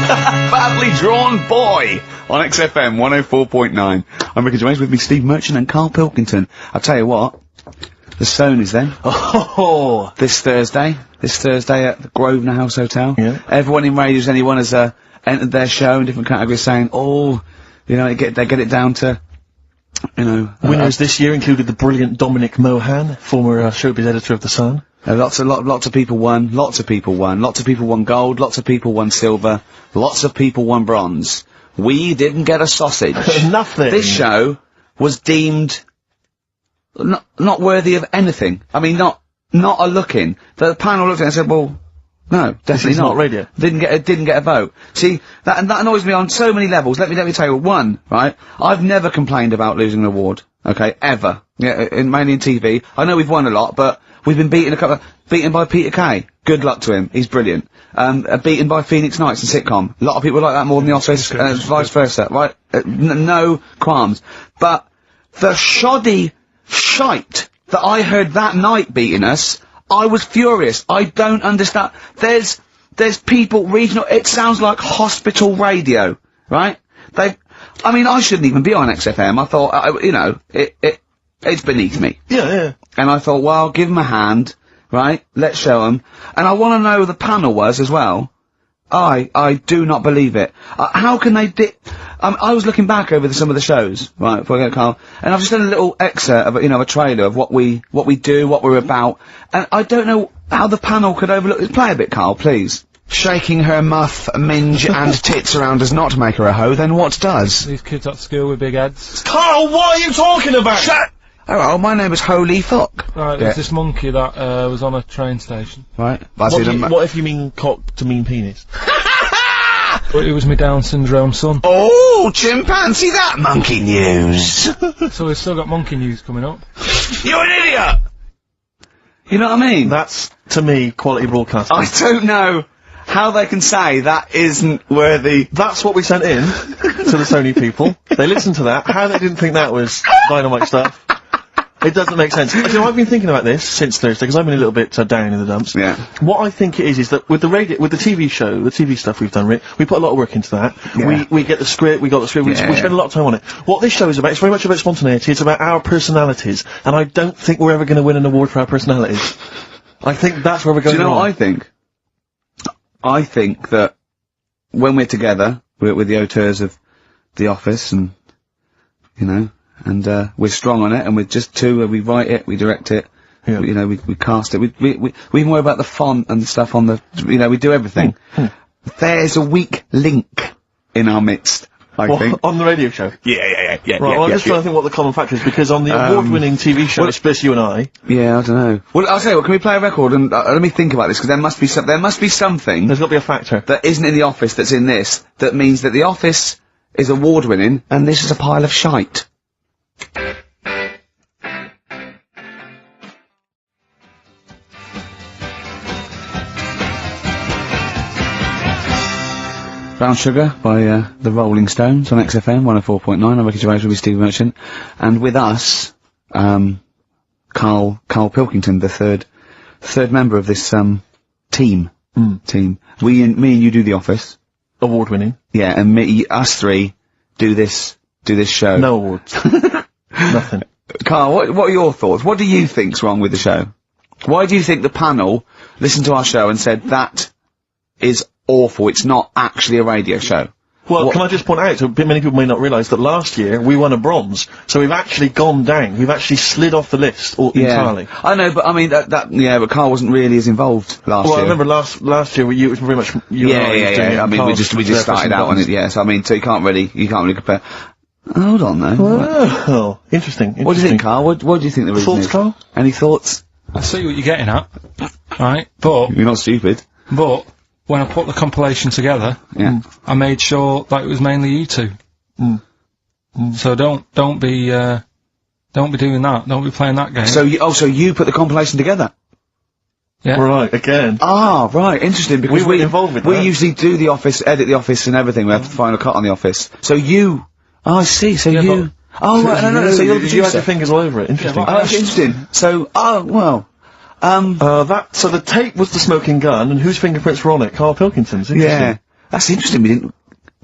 Badly Drawn Boy on XFM 104.9. I'm Ricky Gervais, with me Steve Merchant and Karl Pilkington. I'll tell you what, the Stone is there. Oh! This Thursday at the Grosvenor House Hotel. Yeah. Everyone in Radios Anyone has entered their show in different categories saying, oh, you know, they get it down to, you know... Winners this year included the brilliant Dominic Mohan, former showbiz editor of The Sun. Lots of people won. Lots of people won gold. Lots of people won silver. Lots of people won bronze. We didn't get a sausage. Nothing. This show was deemed not worthy of anything. I mean, not a look in. The panel looked at it and said, well, no, definitely not radio. Didn't get a vote. See, that annoys me on so many levels. Let me tell you one, right? I've never complained about losing an award. Okay, ever. Yeah, mainly in TV. I know we've won a lot, but we've been beaten by Peter Kay. Good luck to him. He's brilliant. Beaten by Phoenix Nights and sitcom. A lot of people like that more than the Office, vice versa, right? No qualms. But the shoddy shite that I heard that night beating us, I was furious. I don't understand. There's people, regional, it sounds like hospital radio, right? I mean, I shouldn't even be on XFM. I thought, you know, it's beneath me. Yeah. And I thought, well, give them a hand, right? Let's show them. And I want to know who the panel was as well. I do not believe it. How can they I was looking back over some of the shows, right, before I get Karl, and I've just done a little excerpt of, you know, a trailer of what we do, what we're about, and I don't know how the panel could overlook it. Play a bit, Karl, please. Shaking her muff, minge and tits around does not make her a hoe, then what does? These kids at school with big heads. Karl, what are you talking about? Shut! Oh, my name is Holy Fuck. Right, there's this monkey that, was on a train station. Right. What if you mean cock to mean penis? But it was my Down syndrome son. Oh, chimpanzee, that monkey news. So we've still got monkey news coming up. You're an idiot! You know what I mean? That's, to me, quality broadcasting. I don't know how they can say that isn't worthy. That's what we sent in to the Sony people. They listened to that. How they didn't think that was dynamite stuff. It doesn't make sense. You know, I've been thinking about this since Thursday, because I've been a little bit down in the dumps. Yeah. What I think it is that with the TV show, the TV stuff we've done, we put a lot of work into that. Yeah. We get the script, we got the script, we spend a lot of time on it. What this show is about, it's very much about spontaneity, it's about our personalities, and I don't think we're ever going to win an award for our personalities. I think that's where we're going. Do you know wrong. what I think? I think that when we're together, we're the auteurs of The Office, and, you know, and we're strong on it, and we're just two, we write it, we direct it, you know, we cast it, we even worry about the font and stuff on the, you know, we do everything. There's a weak link in our midst, I think. On the radio show? Yeah. Right, well, I'm just trying to think what the common factor is, because on the award-winning TV show, it's just you and I. Yeah, I don't know. Well, I'll tell you what, can we play a record, and let me think about this, because there must be something. There's got to be a factor. That isn't in The Office that's in this, that means that The Office is award-winning, and this is a pile of shite. Brown Sugar by the Rolling Stones on XFM 104.9. I'm Ricky Gervais with Steve Merchant, and with us, Karl Pilkington, the third member of this team. Me and you do The Office, Award winning. Yeah, and us three do this show. No awards. Nothing. Karl, what are your thoughts? What do you think's wrong with the show? Why do you think the panel listened to our show and said that is awful, it's not actually a radio show? Well, can I just point out, many people may not realise that last year we won a bronze, so we've actually gone down. We've actually slid off the list entirely. I know, but I mean but Karl wasn't really as involved last year. Well, I remember last year it was very much you and I. Yeah. I mean, we just started out on it. Yeah, so I mean, so you can't really compare. Hold on, though. Well, interesting. What do you think, Karl? What do you think the reason is? Thoughts, Karl? Any thoughts? I see what you're getting at, right? But you're not stupid. But when I put the compilation together, I made sure that it was mainly you two. So don't be doing that. Don't be playing that game. So you put the compilation together? Yeah. Right, again. Ah, right, interesting, because we were involved with that. We usually do The Office, edit The Office and everything, we have the final cut on The Office. So you... Oh, I see, so you... Oh, right, no, so you're the producer. You had your fingers all over it, interesting. Oh, that's interesting. So, so the tape was the smoking gun, and whose fingerprints were on it? Karl Pilkington's, interesting. Yeah. That's interesting, we didn't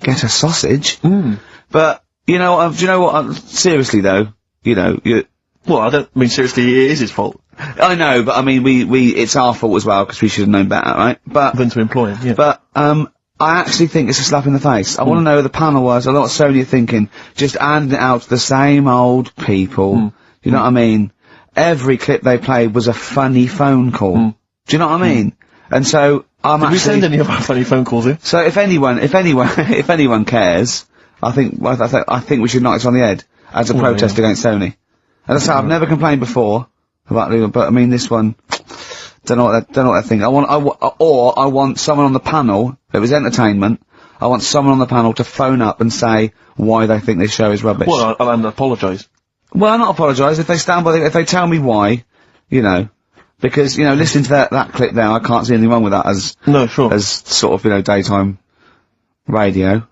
get a sausage. But, you know, do you know what, seriously though, you know, Well, I don't mean seriously, it is his fault. I know, but I mean, it's our fault as well, because we should have known better, right? But, Than to employ him, yeah. But, I actually think it's a slap in the face. I want to know who the panel was. A lot of Sony are thinking, just handing it out to the same old people. You know what I mean? Every clip they played was a funny phone call. Do you know what I mean? And so, Did we send any of our funny phone calls in? So if anyone cares, I think we should knock this on the head as a protest against Sony. As I say, I've never complained before about legal, but I mean this one, don't know what they think. I want someone on the panel, if it was entertainment, I want someone on the panel to phone up and say why they think this show is rubbish. Well, I'll apologise. Well, not apologise, if they stand by if they tell me why, you know, because, you know, listening to that clip there, I can't see anything wrong with that as sort of, you know, daytime radio.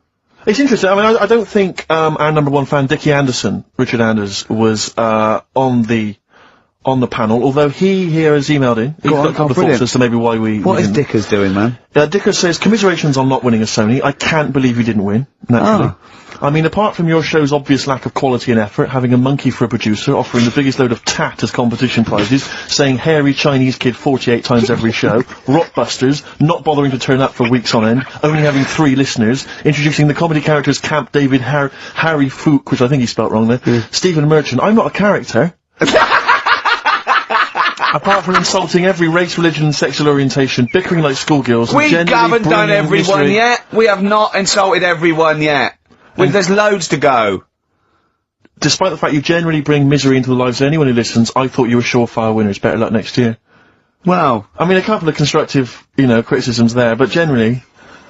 It's interesting. I mean, I don't think our number one fan, Dickie Anderson, Richard Anders, was on the panel. Although he here has emailed in. He's got a couple of thoughts as to maybe why we. What is Dickers doing, man? Dickers says commiserations on not winning a Sony. I can't believe you didn't win. Naturally. I mean, apart from your show's obvious lack of quality and effort, having a monkey for a producer, offering the biggest load of tat as competition prizes, saying hairy Chinese kid 48 times every show, Rockbusters, not bothering to turn up for weeks on end, only having 3 listeners, introducing the comedy characters Camp David, Harry Fook, which I think he spelt wrong there, Stephen Merchant. I'm not a character. Apart from insulting every race, religion and sexual orientation, bickering like schoolgirls, We haven't done everyone yet. We have not insulted everyone yet. There's loads to go. Despite the fact you generally bring misery into the lives of anyone who listens, I thought you were surefire winners. Better luck next year. Well, I mean, a couple of constructive, you know, criticisms there, but generally,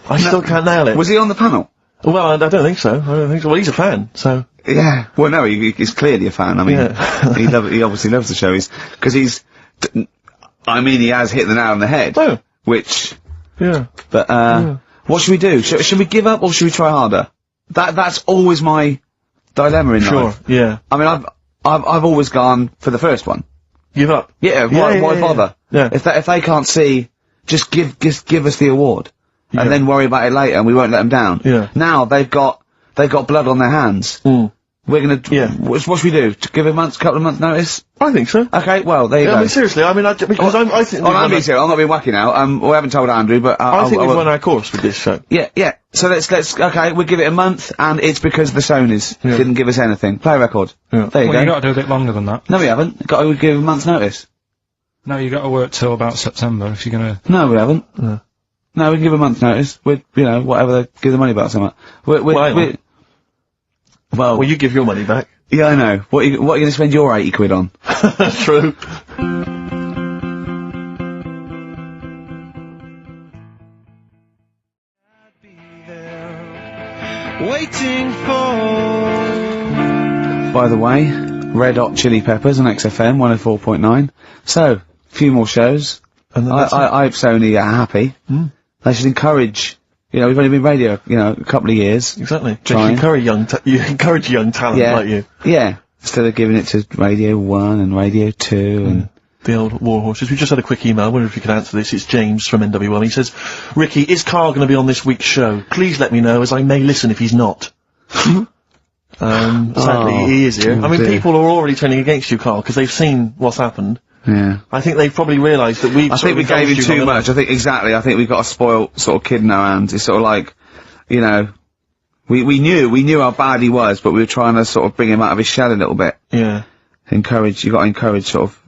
I still can't nail it. Was he on the panel? Well, I don't think so. Well, he's a fan, so. Yeah. Well, no, he's clearly a fan. I mean, he obviously loves the show. Because he has hit the nail on the head. Oh. Which. Yeah. But, what should we do? Should we give up or should we try harder? That's always my dilemma in life. Sure, yeah. I mean, I've always gone for the first one. Give up? Yeah, why bother? Yeah. If they can't see, just give us the award. And then worry about it later and we won't let them down. Yeah. Now they've got blood on their hands. We're gonna, what should we do? To give a couple of months notice? I think so. Okay, well, there you go. I mean, seriously, I mean, I think... I'm being serious, I'm not being wacky now, we haven't told Andrew, but I think we've run our course with this show. Yeah. So okay, we'll give it a month, and it's because the Sonys didn't give us anything. Play a record. Yeah. There you go. You gotta do a bit longer than that. No, we haven't. Got to give a month's notice. No, you gotta work till about September if you're gonna... No, we haven't. No, we can give a month's notice. We'd, you know, whatever, give the money back something. Well, you give your money back. Yeah, I know. What are you gonna spend your 80 quid on? True. Waiting for. By the way, Red Hot Chili Peppers on XFM 104.9. So, a few more shows. And then I hope Sony are happy. They should encourage. You know, we've only been radio, you know, a couple of years. Exactly. You encourage young talent like you. Yeah. Instead of giving it to Radio 1 and Radio 2 and... The old war horses. We just had a quick email. I wonder if you could answer this. It's James from NW1. He says, Ricky, is Karl going to be on this week's show? Please let me know, as I may listen if he's not. Sadly, he is here. I mean, people are already turning against you, Karl, because they've seen what's happened. Yeah. I think they've probably realised that I think we gave him too much. I think we've got a spoiled sort of kid in our hands. It's sort of like, you know, we knew how bad he was, but we were trying to sort of bring him out of his shell a little bit. Yeah. You gotta encourage sort of,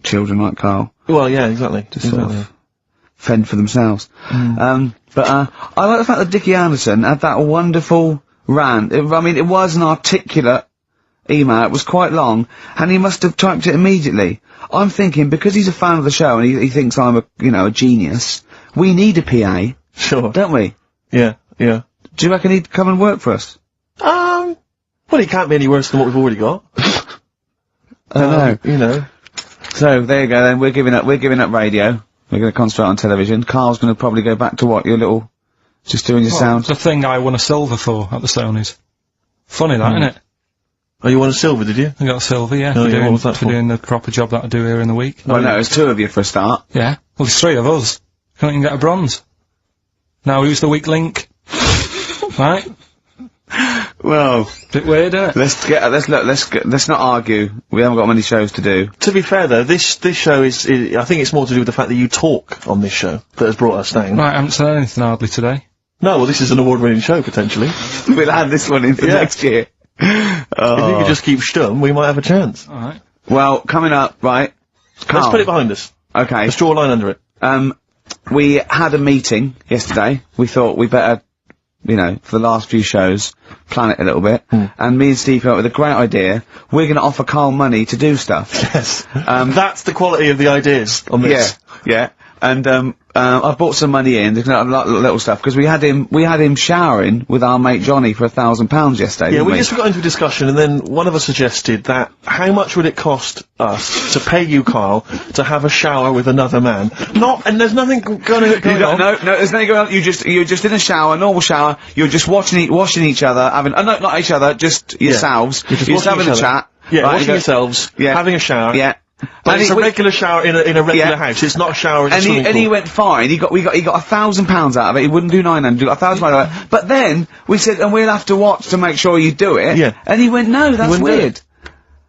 children like Karl. Well, yeah, exactly. To sort of fend for themselves. I like the fact that Dickie Anderson had that wonderful rant. It was an articulate email. It was quite long, and he must have typed it immediately. I'm thinking, because he's a fan of the show and he thinks I'm a genius, we need a PA. Sure. Don't we? Yeah. Do you reckon he'd come and work for us? Well, he can't be any worse than what we've already got. I don't know. You know. So, there you go then, we're giving up radio. We're gonna concentrate on television. Karl's gonna probably go back to what, just doing your sound? The thing I won a silver for at the Stonys. Funny that, isn't it? Oh, you won a silver, did you? I got a silver, yeah. Oh, what was that for? Doing the proper job that I do here in the week. Well, no, there's 2 of you for a start. Yeah. Well, there's 3 of us. Can't even get a bronze. Now who's the weak link? Right? Well, Bit weird, isn't it? let's not argue. We haven't got many shows to do. To be fair though, this show is I think it's more to do with the fact that you talk on this show that has brought us down. Right, I haven't said anything hardly today. No, well this is an award-winning show, potentially. We'll add this one into next year. If you could just keep stum, we might have a chance. Alright. Well, coming up, right? Carl. Let's put it behind us. Okay. Let's draw a line under it. We had a meeting yesterday. We thought we better, you know, for the last few shows, plan it a little bit. And me and Steve came up with a great idea. We're going to offer Carl money to do stuff. Yes. That's the quality of the ideas on this. Yeah. And I've bought some money in, little stuff, because we had him showering with our mate Johnny for £1,000 yesterday. Yeah, didn't we just got into a discussion, and then one of us suggested that how much would it cost us to pay you, Carl, to have a shower with another man? And there's nothing going on. No, there's nothing going on. You're just in a shower, normal shower. You're just washing each other, having no, not each other, just yourselves. You're just having a chat. Yeah, right, washing yourselves, having a shower. Yeah. But it's a regular shower in a regular house. It's not a shower in a swimming pool. And he went fine. He got £1,000 out of it. He wouldn't do 900. He got £1,000 out of it. But then we said, and we'll have to watch to make sure you do it. Yeah. And he went, no, that's weird.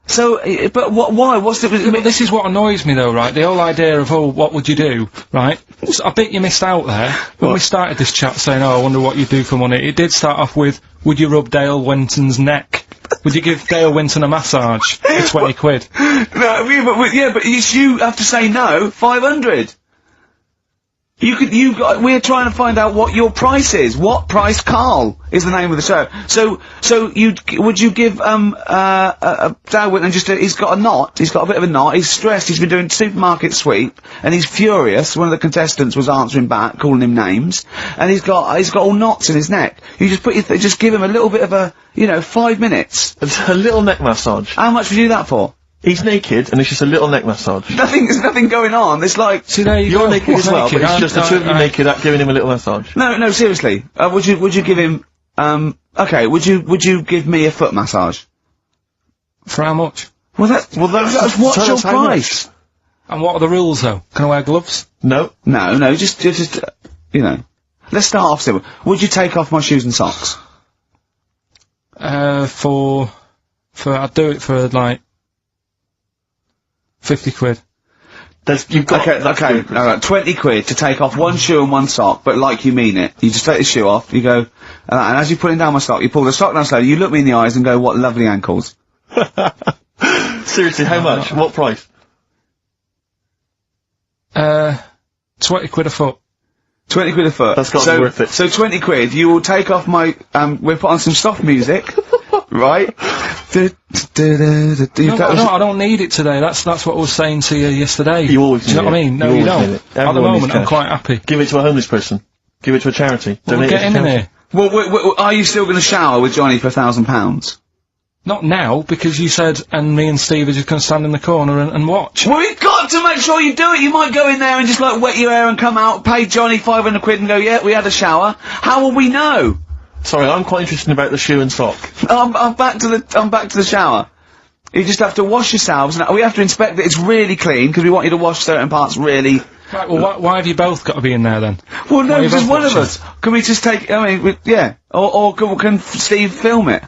So, but why? What's the? But this is what annoys me though, right? The whole idea of, what would you do, right? So I bet you missed out there when we started this chat saying, I wonder what you'd do for money. It did start off with, would you rub Dale Winton's neck? Would you give Dale Winton a massage for 20 quid? No, but you have to say no. 500. We're trying to find out what your price is. What price, Carl, is the name of the show. So would you give, Dale Winton he's got a knot, he's got a bit of a knot, he's stressed, he's been doing supermarket sweep, and he's furious. One of the contestants was answering back, calling him names, and he's got all knots in his neck. You just give him a little bit of a, 5 minutes. It's a little neck massage. How much would you do that for? He's naked, and it's just a little neck massage. There's nothing going on. It's like, see, there you you're go. naked as well, but it's just the two of you naked giving him a little massage. No, seriously. Would you give him, okay, would you give me a foot massage? For how much? Well, that's what's your price? And what are the rules though? Can I wear gloves? No. No, just, let's start off simple. Would you take off my shoes and socks? I'd do it for like 50 quid. Okay, alright, 20 quid to take off one shoe and one sock, but like you mean it. You just take the shoe off, you go, and as you're putting down my sock, you pull the sock down slowly, you look me in the eyes and go, what lovely ankles. Seriously, how much? What price? 20 quid a foot. 20 quid a foot. That's got to be worth it. So 20 quid, you will take off my, we'll put on some soft music, right? I don't need it today. That's what I was saying to you yesterday. You always do you know what I mean? No, you don't. At the moment, I'm quite happy. Give it to a homeless person. Give it to a charity. Donate Get it to in here. Well, are you still going to shower with Johnny for £1,000? Not now, because you said, and me and Steve are just going to stand in the corner and watch. Well, we've got to make sure you do it. You might go in there and just wet your hair and come out, pay Johnny 500 quid and go, yeah, we had a shower. How will we know? Sorry, I'm quite interested about the shoe and sock. I'm back to the shower. You just have to wash yourselves, and we have to inspect that it's really clean, because we want you to wash certain parts really. Right, well, why have you both got to be in there then? Well, no, because one of us. Can we just take, or can Steve film it?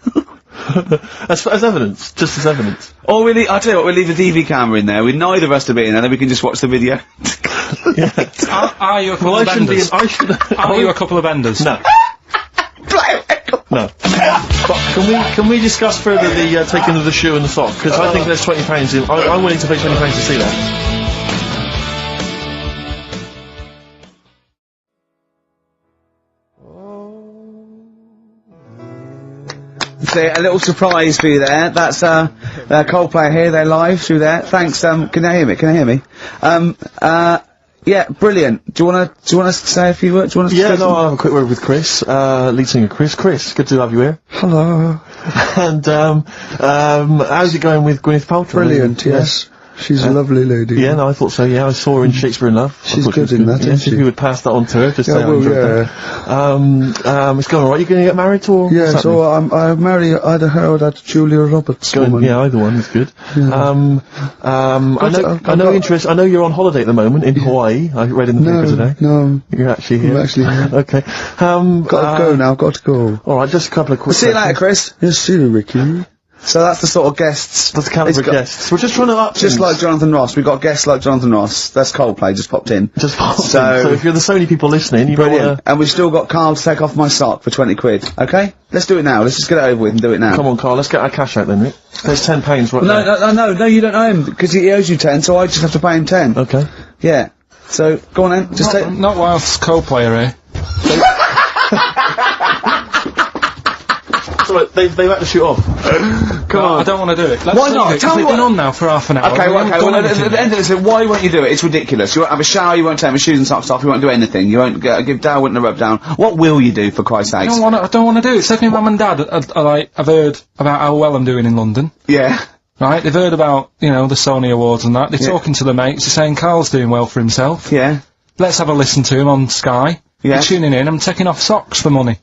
as evidence, just as evidence. Or I'll tell you what, we'll leave a DV camera in there with neither of us to be in there, then we can just watch the video. Are you a couple of vendors? Are you a couple of vendors? No. No. But can we discuss further the taking of the shoe and the sock? Because I think there's £20 in. I'm willing to pay £20 to see that. See, a little surprise for you there. That's Coupla here. They're live through there. Thanks. Can you hear me? Can you hear me? Yeah, brilliant. Do you want to say a few words? I'll have a quick word with Chris, lead singer Chris. Chris, good to have you here. Hello. And how's it going with Gwyneth Paltrow? Brilliant. Yes. She's a lovely lady. Yeah, no, I thought so, yeah. I saw her in Shakespeare in Love. She's good in that, isn't she? If you would pass that on to her, just Yeah, say I well, enjoyed that. It's going alright. You going to get married or? Yeah, so I marry either her or that Julia Roberts woman. Yeah, either one is good. Yeah. I know you're on holiday at the moment in Hawaii. I read in the paper today. No. You're actually here. I'm actually here. Okay. Got to go now, got to go. Alright, just a couple of quick See you later, Chris. Yes, see you, Ricky. So that's the sort of guests. That's the calibre of guests. We're just trying to up Just like Jonathan Ross. We've got guests like Jonathan Ross. That's Coldplay, just popped in. So if you're the Sony people listening, you Brilliant. And we've still got Karl to take off my sock for 20 quid. Okay? Let's do it now. Let's just get it over with and do it now. Come on, Karl, let's get our cash out then, Rick. There's £10 right there. No, you don't owe him, because he owes you 10, so I just have to pay him 10. Okay. Yeah. So, go on then, just take... Not whilst Coldplay are here. Sorry, they've had to shoot off. Come on. I don't want to do it. Why not? Tell me We've been on now for half an hour. Okay, well, at the end of this, why won't you do it? It's ridiculous. You won't have a shower, you won't take my shoes and socks off, you won't do anything. You won't give Darwin a rub down. What will you do, for Christ's sake? I don't want to do it. It's like my mum and dad have heard about how well I'm doing in London. Yeah. Right? They've heard about, the Sony Awards and that. They're talking to the mates. They're saying Carl's doing well for himself. Yeah. Let's have a listen to him on Sky. Yeah. You're tuning in. I'm taking off socks for money.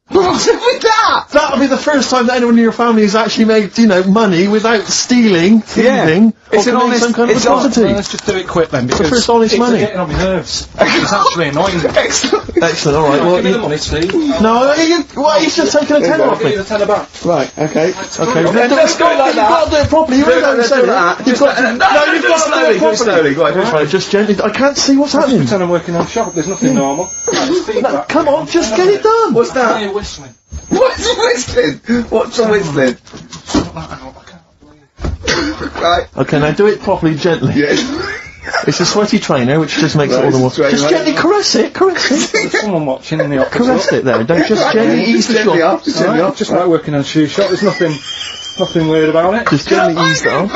What's up with that? That'll be the first time that anyone in your family has actually made, money without stealing, thieving, or committing some kind of atrocity. Let's just do it quick then, because the first honest money. It's getting on my nerves. It's actually annoying. Excellent, alright. Well, give me the money, Steve. No, he's just taking a tenner off me. Give me the tenner back. Right, okay. Let's go like that. You've got to do it properly. You don't say that. You've got to do it properly. Slowly, go on. Right, just gently. I can't see what's happening. Pretend I'm working on shop. There's nothing normal. No, come on, just get it done. What's that? You're whistling. What's whistling? What's a whistling? Right. Okay, now do it properly, gently. Yeah. It's a sweaty trainer, which just makes it all the more... Just gently caress it. There's someone watching in the office. Caress it there. Don't just gently ease the shot. Just gently off. Just like working on a shoe shop. There's nothing weird about it. Just gently ease that off.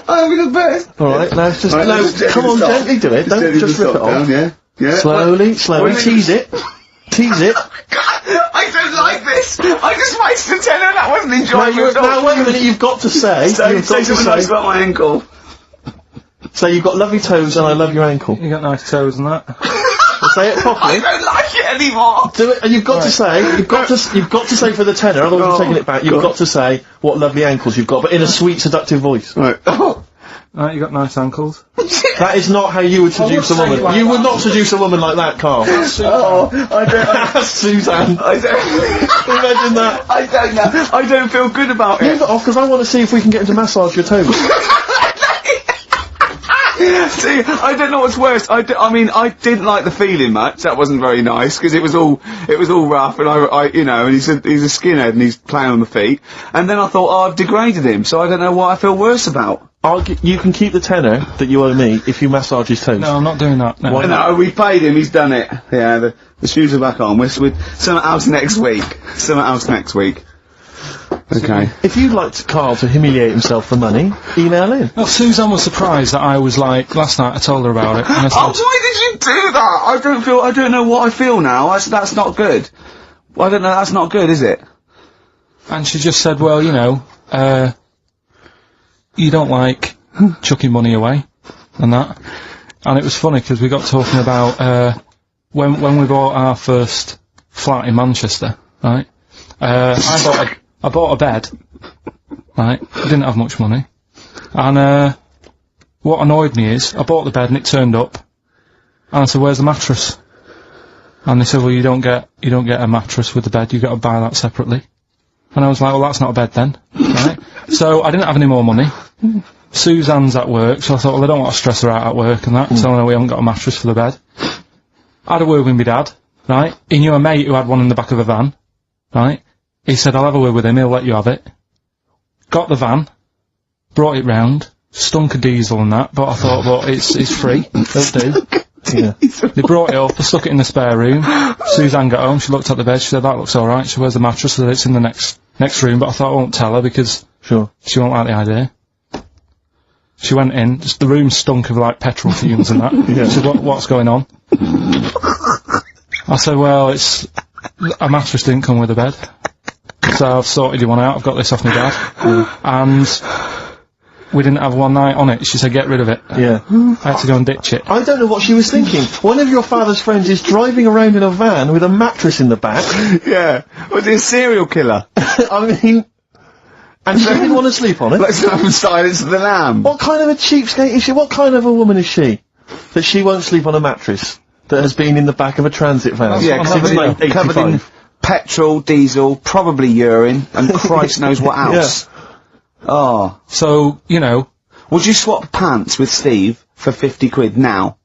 I'm the best. Alright, now it's just... come on, gently do it. Don't just rip it off. Yeah. Slowly. Tease it. Tease it. I don't like this. I just wasted 10 and that wasn't enjoyable at all. Now wait a minute, you've got to say... Say something nice about my ankle. So you've got lovely toes and I love your ankle. You got nice toes and that. Say it properly. I don't like it anymore. Do it, and you've got to say, you've got to say for the tenor, otherwise I'm taking it back, you've got to say what lovely ankles you've got, but in a sweet, seductive voice. Right. Right, you got nice ankles. That is not how you would seduce a woman. You would not seduce a woman like that, Karl. I don't. Suzanne. I don't. Imagine that. I don't know. I don't feel good about it. Leave it off, because I want to see if we can get him to massage your toes. See, I don't know what's worse. I didn't like the feeling much. That wasn't very nice because it was all rough, and and he's a skinhead and he's playing on the feet. And then I thought, I've degraded him, so I don't know what I feel worse about. You can keep the tenner that you owe me if you massage his toes. No, I'm not doing that. No. Why not? No, we paid him. He's done it. Yeah, the shoes are back on. We're something else next week. Okay. If you'd like Karl to humiliate himself for money, email in. Well, Suzanne was surprised that I was like, last night I told her about it, and I said, why did you do that? I don't know what I feel now. That's not good. I don't know, that's not good, is it? and she just said, well, you don't like chucking money away, and that. And it was funny, because we got talking about, when we bought our first flat in Manchester, right? I bought a bed, right? I didn't have much money. And, what annoyed me is, I bought the bed and it turned up. And I said, where's the mattress? And they said, well, you don't get a mattress with the bed, you've got to buy that separately. And I was like, well, that's not a bed then, right? So I didn't have any more money. Suzanne's at work, so I thought, well, I don't want to stress her out at work and that, so I know we haven't got a mattress for the bed. I had a word with my dad, right? He knew a mate who had one in the back of a van, right? He said, I'll have a word with him, he'll let you have it. Got the van, brought it round, stunk of diesel and that, but I thought, well, it's free, it'll do. Yeah. They brought it up, I stuck it in the spare room. Suzanne got home, she looked at the bed, she said, that looks alright. She, where's the mattress? I said, it's in the next room, but I thought I won't tell her because she won't like the idea. She went in, just the room stunk of like petrol fumes and that. She said, what's going on? I said, well, a mattress didn't come with a bed. So I've sorted you one out, I've got this off my dad. And we didn't have one night on it, she said get rid of it. Yeah. I had to go and ditch it. I don't know what she was thinking. One of your father's friends is driving around in a van with a mattress in the back. Yeah. Was he a serial killer? I mean... And she didn't want to sleep on it? Like some Silence of the Lamb. What kind of a cheapskate is she? What kind of a woman is she? That she won't sleep on a mattress that has been in the back of a transit van. Yeah, covered in petrol, diesel, probably urine, and Christ knows what else. Yeah. Oh. So, you know... Would you swap pants with Steve for 50 quid now?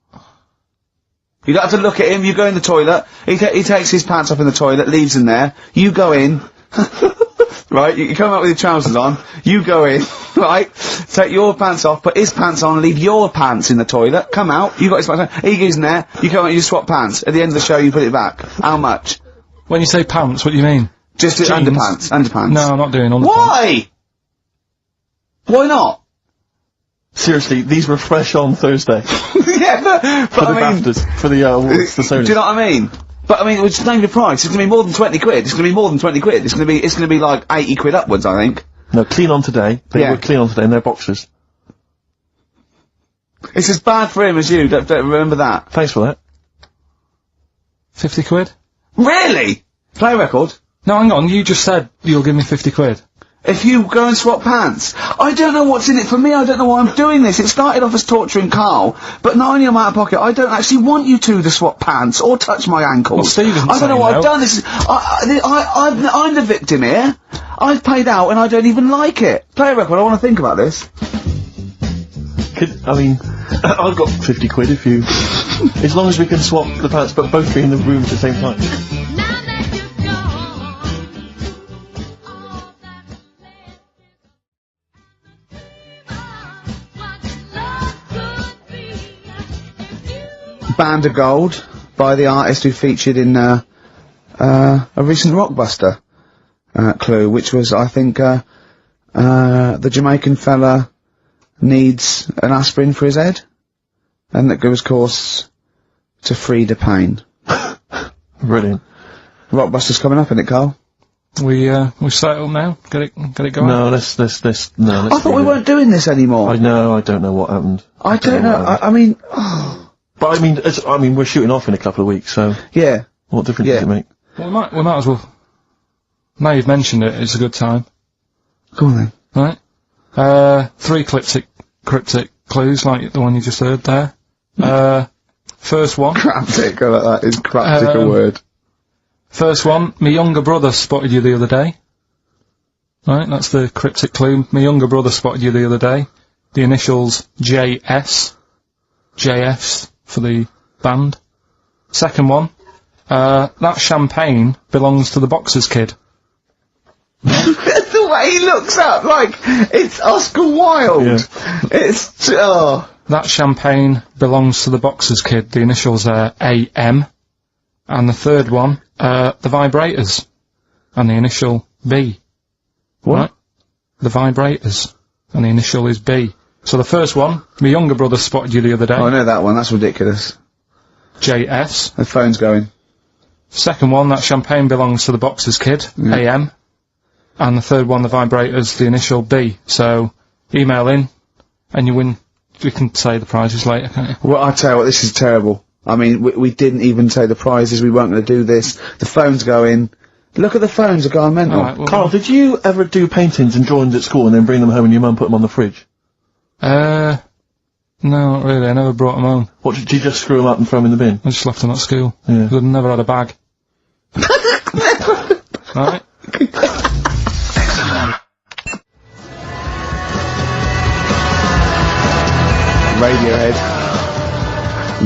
You don't have to look at him, you go in the toilet, he takes his pants off in the toilet, leaves them there, you go in, right, you come out with your trousers on, you go in, right, take your pants off, put his pants on, leave your pants in the toilet, come out, you got his pants on, he goes in there, you come out, you swap pants, at the end of the show you put it back. How much? When you say pants, what do you mean? Just underpants, underpants. No, I'm not doing underpants. Why? Why not? Seriously, these were fresh on Thursday. Yeah, but For the BAFTAs, for the awards, the Sonys. Do you know what I mean? But I mean, just name the price. It's gonna be more than 20 quid. It's gonna be more than 20 quid. It's gonna be like 80 quid upwards, I think. No, clean on today. They were clean on today, and they're boxers. It's as bad for him as you. Don't remember that. Thanks for that. 50 quid? Really? Play a record. No, hang on, you just said you'll give me 50 quid. If you go and swap pants. I don't know what's in it for me, I don't know why I'm doing this. It started off as torturing Karl, but not only am I out of pocket, I don't actually want you two to swap pants, or touch my ankles. Well, Stephen's I don't know saying what no. I've done, I'm the victim here. I've paid out and I don't even like it. Play a record, I want to think about this. I've got 50 quid if you... as long as we can swap the pants, but both be in the room at the same time. Band of Gold by the artist who featured in a recent Rockbuster clue, which was, I think, the Jamaican fella needs an aspirin for his head, and that gives course to free the pain. Brilliant. Rockbuster's coming up, isn't it, Karl? We settle now? Get it going? No, let's I thought we weren't doing this anymore. I don't know what happened. I don't know, I mean, oh. But I mean, we're shooting off in a couple of weeks, so... Yeah. What difference does it make? Well, we might as well... Now you've mentioned it, it's a good time. Go on then. Right? 3 cryptic clues, like the one you just heard there. First one. Cryptic, I like that. Is cryptic a word? First one, my younger brother spotted you the other day. Right, that's the cryptic clue. My younger brother spotted you the other day. The initials JS. JFs for the band. Second one, that champagne belongs to the Boxers Kid. The way he looks up, like, it's Oscar Wilde. Yeah. It's, oh. That champagne belongs to the Boxers Kid. The initials are AM. And the third one, the Vibrators. And the initial B. What? Right? The Vibrators. And the initial is B. So the first one, my younger brother spotted you the other day. Oh, I know that one, that's ridiculous. JS. The phone's going. Second one, that champagne belongs to the Boxers Kid. AM. And the third one, the Vibrators, the initial B. So, email in, and you win. We can say the prizes later, can't you? Well, I tell you what, this is terrible. I mean, we didn't even say the prizes, we weren't going to do this. The phone's going. Look at the phones, are going mental. Alright, well, Karl, did you ever do paintings and drawings at school and then bring them home and your mum put them on the fridge? no, not really. I never brought them home. What, did you just screw them up and throw them in the bin? I just left them at school. Yeah. 'Cause I'd never had a bag. Right? Radiohead.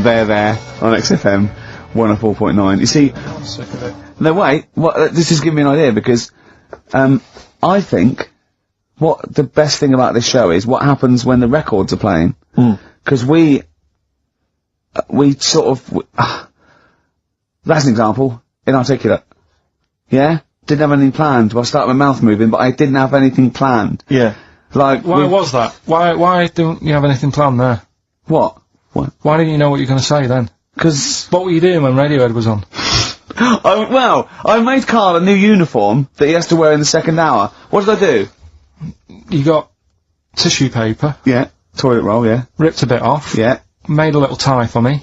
There, on XFM 104.9. You see, Sick of it. no, wait, this is giving me an idea, because, I think, what the best thing about this show is what happens when the records are playing. Because we sort of, that's an example, inarticulate. Yeah? Didn't have anything planned. Well, I started my mouth moving, but I didn't have anything planned. Yeah. Why was that? Why don't you have anything planned there? What? Why didn't you know what you were going to say then? Because... What were you doing when Radiohead was on? I made Karl a new uniform that he has to wear in the second hour. What did I do? You got tissue paper, Yeah. Toilet roll, yeah. ripped a bit off, Yeah. made a little tie for me,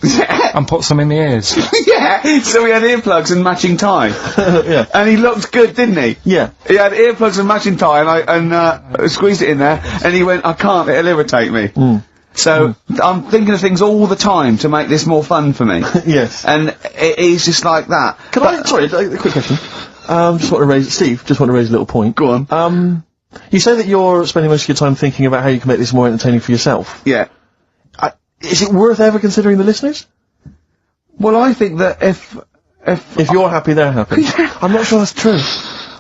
and put some in the ears. Yeah, so he had earplugs and matching tie. Yeah. And he looked good, didn't he? Yeah. He had earplugs and matching tie, and I squeezed it in there, and he went, I can't, it'll irritate me. So, I'm thinking of things all the time to make this more fun for me. Yes. And he's just like that. Sorry, a quick question. Steve, just want to raise a little point. Go on. You say that you're spending most of your time thinking about how you can make this more entertaining for yourself. Yeah. Is it worth ever considering the listeners? Well, I think that if you're happy, they're happy. I'm not sure that's true.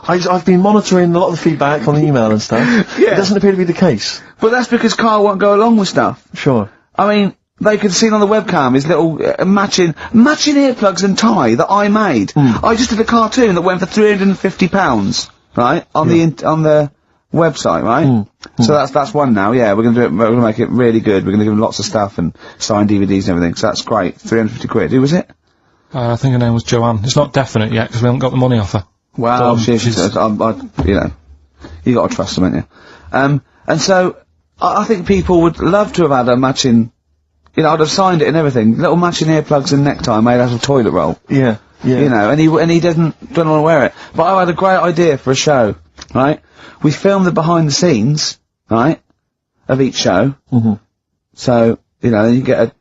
I've been monitoring a lot of the feedback on the email and stuff. Yeah. It doesn't appear to be the case. But that's because Karl won't go along with stuff. Sure. I mean, they could see on the webcam his little matching earplugs and tie that I made. I just did a cartoon that went for £350, right, on the website, right? So that's one now. Yeah, we're gonna do it. We're gonna make it really good. We're gonna give him lots of stuff and signed DVDs and everything. So that's great. 350 quid. Who was it? I think her name was Joanne. It's not definite yet because we haven't got the money off her. Wow, she's you know, you gotta trust them, ain't you? And so I think people would love to have had a matching. You know, I'd have signed it and everything. Little matching earplugs and necktie made out of toilet roll. Yeah, yeah. You know, and he don't want to wear it. But I had a great idea for a show, right? We filmed the behind the scenes, right, of each show. So, you know, then you get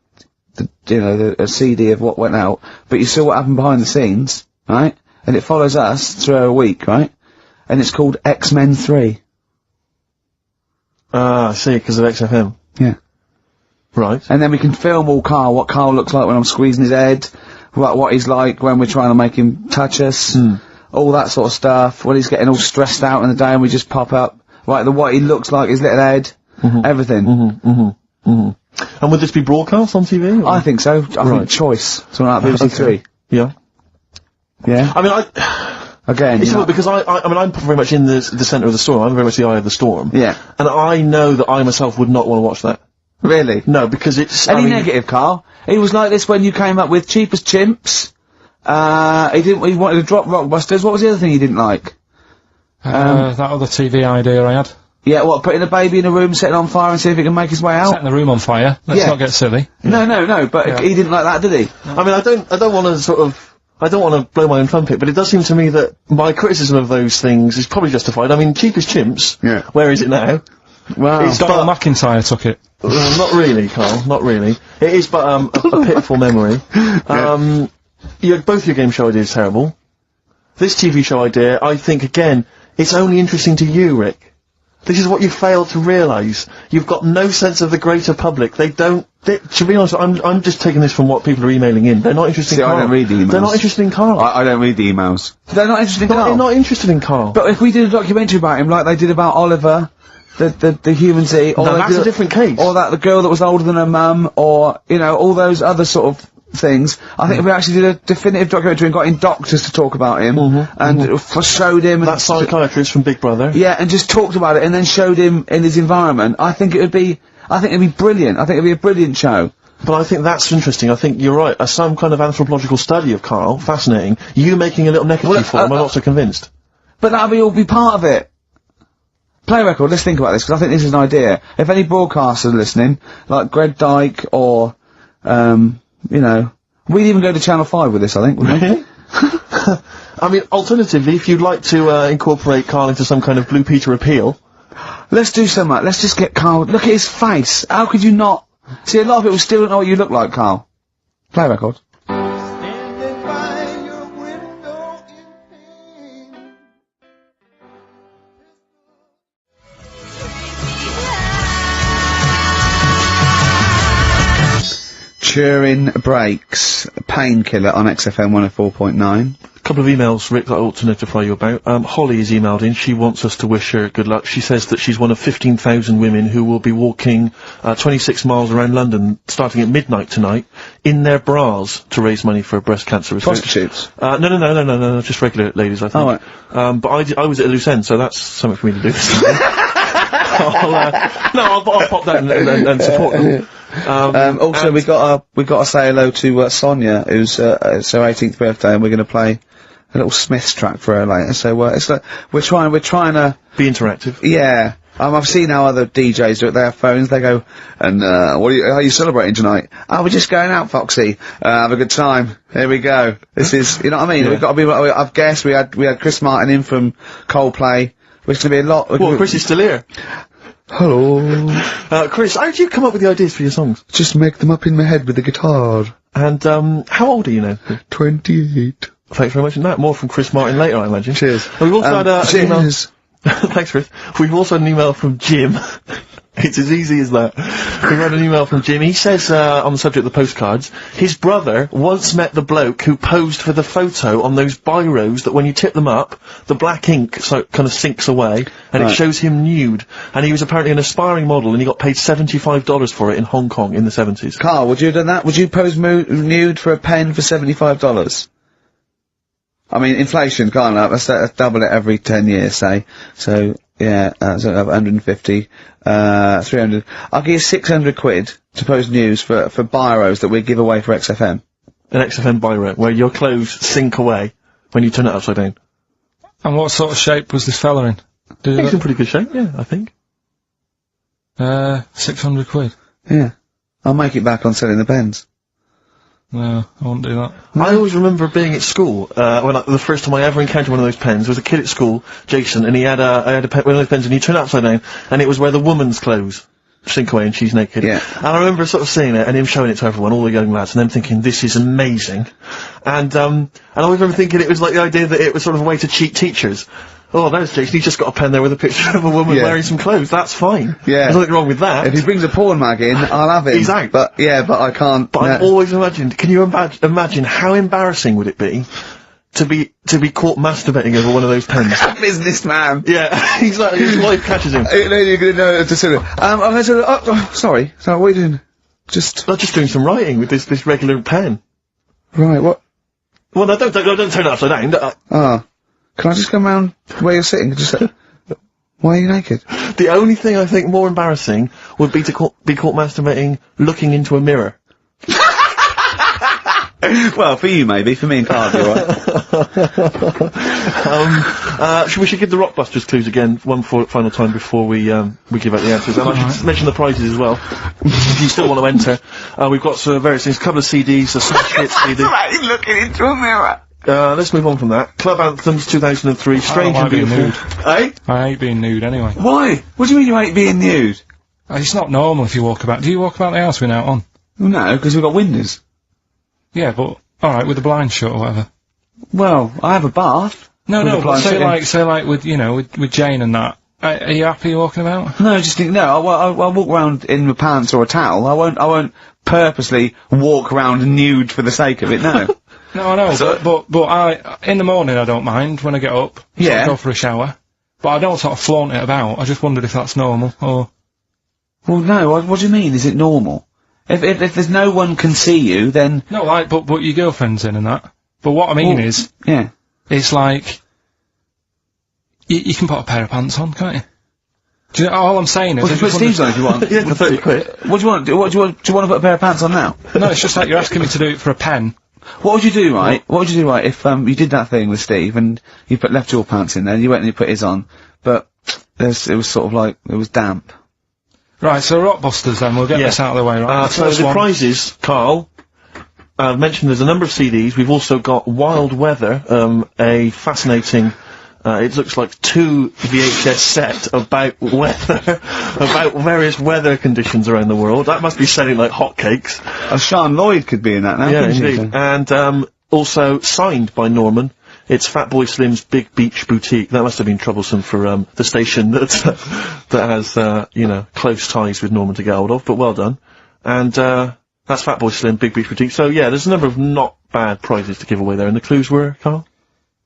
a CD of what went out, but you saw what happened behind the scenes, right? And it follows us through a week, right? And it's called X-Men 3. Ah, I see, because of XFM. Yeah. Right. And then we can film all Karl, what Karl looks like when I'm squeezing his head, what he's like when we're trying to make him touch us, all that sort of stuff, when he's getting all stressed out in the day and we just pop up, right, what he looks like, his little head, everything. And would this be broadcast on TV? Or? I think so. I think Choice. Something like BBC Three. Yeah. Yeah. I mean, Again, it's because I mean, I'm very much in the centre of the storm. I'm very much the eye of the storm. Yeah. And I know that I myself would not want to watch that. Really? No, because it's... Any negative, Karl? He was like this when you came up with Cheap as Chimps. He wanted to drop Rockbusters. What was the other thing he didn't like? That other TV idea I had. Yeah, what, putting a baby in a room, setting it on fire and see if it can make his way out? Setting the room on fire. Let's not get silly. No, but he didn't like that, did he? I mean, I don't want to sort of... I don't want to blow my own trumpet, but it does seem to me that my criticism of those things is probably justified. I mean, Cheap as Chimps. Yeah. Where is it now? Well, Donald McIntyre took it. Not really, Karl, not really. It is but, a pitiful memory. Both your game show ideas terrible. This TV show idea, I think, again, it's only interesting to you, Rick. This is what you failed to realise. You've got no sense of the greater public. To be honest, I'm just taking this from what people are emailing in. They're not interested in Karl. I don't read the emails. They're not interested in Karl. I don't read the emails. They're not interested in Karl? They're not interested in Karl. But if we did a documentary about him, like they did about Oliver, the human Z, or that's a different case. Or the girl that was older than her mum, or, you know, all those other sort of things. I think if we actually did a definitive documentary and got in doctors to talk about him, and showed him... That psychiatrist from Big Brother. Yeah, and just talked about it, and then showed him in his environment, I think it'd be brilliant. I think it'd be a brilliant show. But I think that's interesting. I think you're right. Some kind of anthropological study of Karl, fascinating. You making a little neckerchief for him, I'm not so convinced. But that'll all be part of it. Play record, let's think about this, because I think this is an idea. If any broadcasters are listening, like Greg Dyke, or, you know, we'd even go to Channel 5 with this, I think, wouldn't we? I mean, alternatively, if you'd like to, incorporate Karl into some kind of Blue Peter appeal... Let's do something. Let's just get Karl. Look at his face. How could you not... See, a lot of people still don't know what you look like, Karl. Play record. Standing by your window in pain. Turin Breaks, Painkiller on XFM 104.9. A couple of emails, Rick, that I ought to notify you about. Holly has emailed in. She wants us to wish her good luck. She says that she's one of 15,000 women who will be walking 26 miles around London starting at midnight tonight in their bras to raise money for breast cancer research. Prostitutes? No, just regular ladies, I think. Oh, right. But I was at a loose end, so that's something for me to do this time. I'll pop down and support them. Also, we got to say hello to Sonia, who's it's her 18th birthday, and we're going to play a little Smiths track for her later. So it's like we're trying to be interactive. Yeah, I've seen how other DJs do it. They have phones. They go, and how are you celebrating tonight? Oh, we're just going out, Foxy. Have a good time. Here we go. This is, you know what I mean? We've got to be. I've guessed we had Chris Martin in from Coldplay. Which is gonna be a lot. Well, Chris is still here. Hello. Chris, how did you come up with the ideas for your songs? Just make them up in my head with the guitar. And how old are you now? 28. Thanks very much. And that more from Chris Martin later, I imagine. Cheers. And we've also had an email. Cheers. Thanks, Chris. We've also had an email from Jim. It's as easy as that. We've had an email from Jim. He says, on the subject of the postcards, his brother once met the bloke who posed for the photo on those biros that when you tip them up, the black ink kind of sinks away, and it shows him nude. And he was apparently an aspiring model, and he got paid $75 for it in Hong Kong in the 70s. Carl, would you have done that? Would you pose nude for a pen for $75? I mean, inflation, can't I? Let's double it every 10 years, say. So, yeah, so 150, 300. I'll give you 600 quid to post news for biros that we give away for XFM. An XFM biro, where your clothes sink away when you turn it upside down. And what sort of shape was this fella in? He's in pretty good shape, yeah, I think. 600 quid. Yeah. I'll make it back on selling the pens. No, I won't do that. I always remember being at school, when the first time I ever encountered one of those pens, there was a kid at school, Jason, and he had one of those pens, and he turned it upside down, and it was where the woman's clothes sink away and she's naked. Yeah. And I remember sort of seeing it, and him showing it to everyone, all the young lads, and them thinking, this is amazing. And I always remember thinking it was like the idea that it was sort of a way to cheat teachers. Oh, there's Jason, he's just got a pen there with a picture of a woman wearing some clothes, that's fine. Yeah. There's nothing wrong with that. If he brings a porn mag in, I'll have him. He's out. But, yeah, but I can't. But I've always imagined, can you imagine how embarrassing would it be to be caught masturbating over one of those pens? Businessman. Yeah, exactly, his wife catches him. You're gonna know to sort of, I'm gonna sort of, sorry, what are you doing? Not just doing some writing with this regular pen. Right, what? Well, no, don't turn it upside down. Can I just come round where you're sitting? Just say, why are you naked? The only thing I think more embarrassing would be to be caught masturbating looking into a mirror. Well, for you maybe, for me and Carl, right? We should give the Rockbusters clues again one final time before we give out the answers. And I should mention the prizes as well. If you still want to enter, we've got various things, a couple of CDs, a smash hits CD. Right, looking into a mirror. Let's move on from that. Club Anthems 2003, Strange and Beautiful. Eh? I hate being nude anyway. Why? What do you mean you hate being nude? It's not normal if you walk about. Do you walk about the house without on? Well, no, because we've got windows. Yeah, but, alright, with the blind shut or whatever. Well, I have a bath. No, With no, the but blind say like with, you know, with Jane and that. Are you happy walking about? No, just think, no, I'll walk around in my pants or a towel. I won't purposely walk around nude for the sake of it, no. No, I know, but in the morning I don't mind when I get up. Yeah. Sort of go for a shower. But I don't sort of flaunt it about. I just wondered if that's normal, or... Well, no, what do you mean, is it normal? If there's no one can see you, then... No, like, but your girlfriend's in and that. But what I mean is... Yeah. It's like... You can put a pair of pants on, can't you? Do you know, all I'm saying is... Well, you put Steve's on if you want. Yeah, for 30 quid. What do you want? Do you want to put a pair of pants on now? No, it's just like you're asking me to do it for a pen. What would you do, right? What would you do, right, if, you did that thing with Steve, and you left your pants in there, and you went and you put his on, but it was sort of like, it was damp. Right, so Rockbusters then, we'll get this out of the way, right? So the prizes, Carl, I've mentioned there's a number of CDs, we've also got Wild Weather, a fascinating, it looks like 2 VHS set about weather, about various weather conditions around the world. That must be selling like hotcakes. Sean Lloyd could be in that now, Yeah, couldn't she? indeed. And, also signed by Norman. It's Fatboy Slim's Big Beach Boutique. That must have been troublesome for, the station that, that has, you know, close ties with Norman to get hold of, but well done. And, that's Fatboy Slim, Big Beach Boutique. So yeah, there's a number of not bad prizes to give away there, and the clues were, Carl?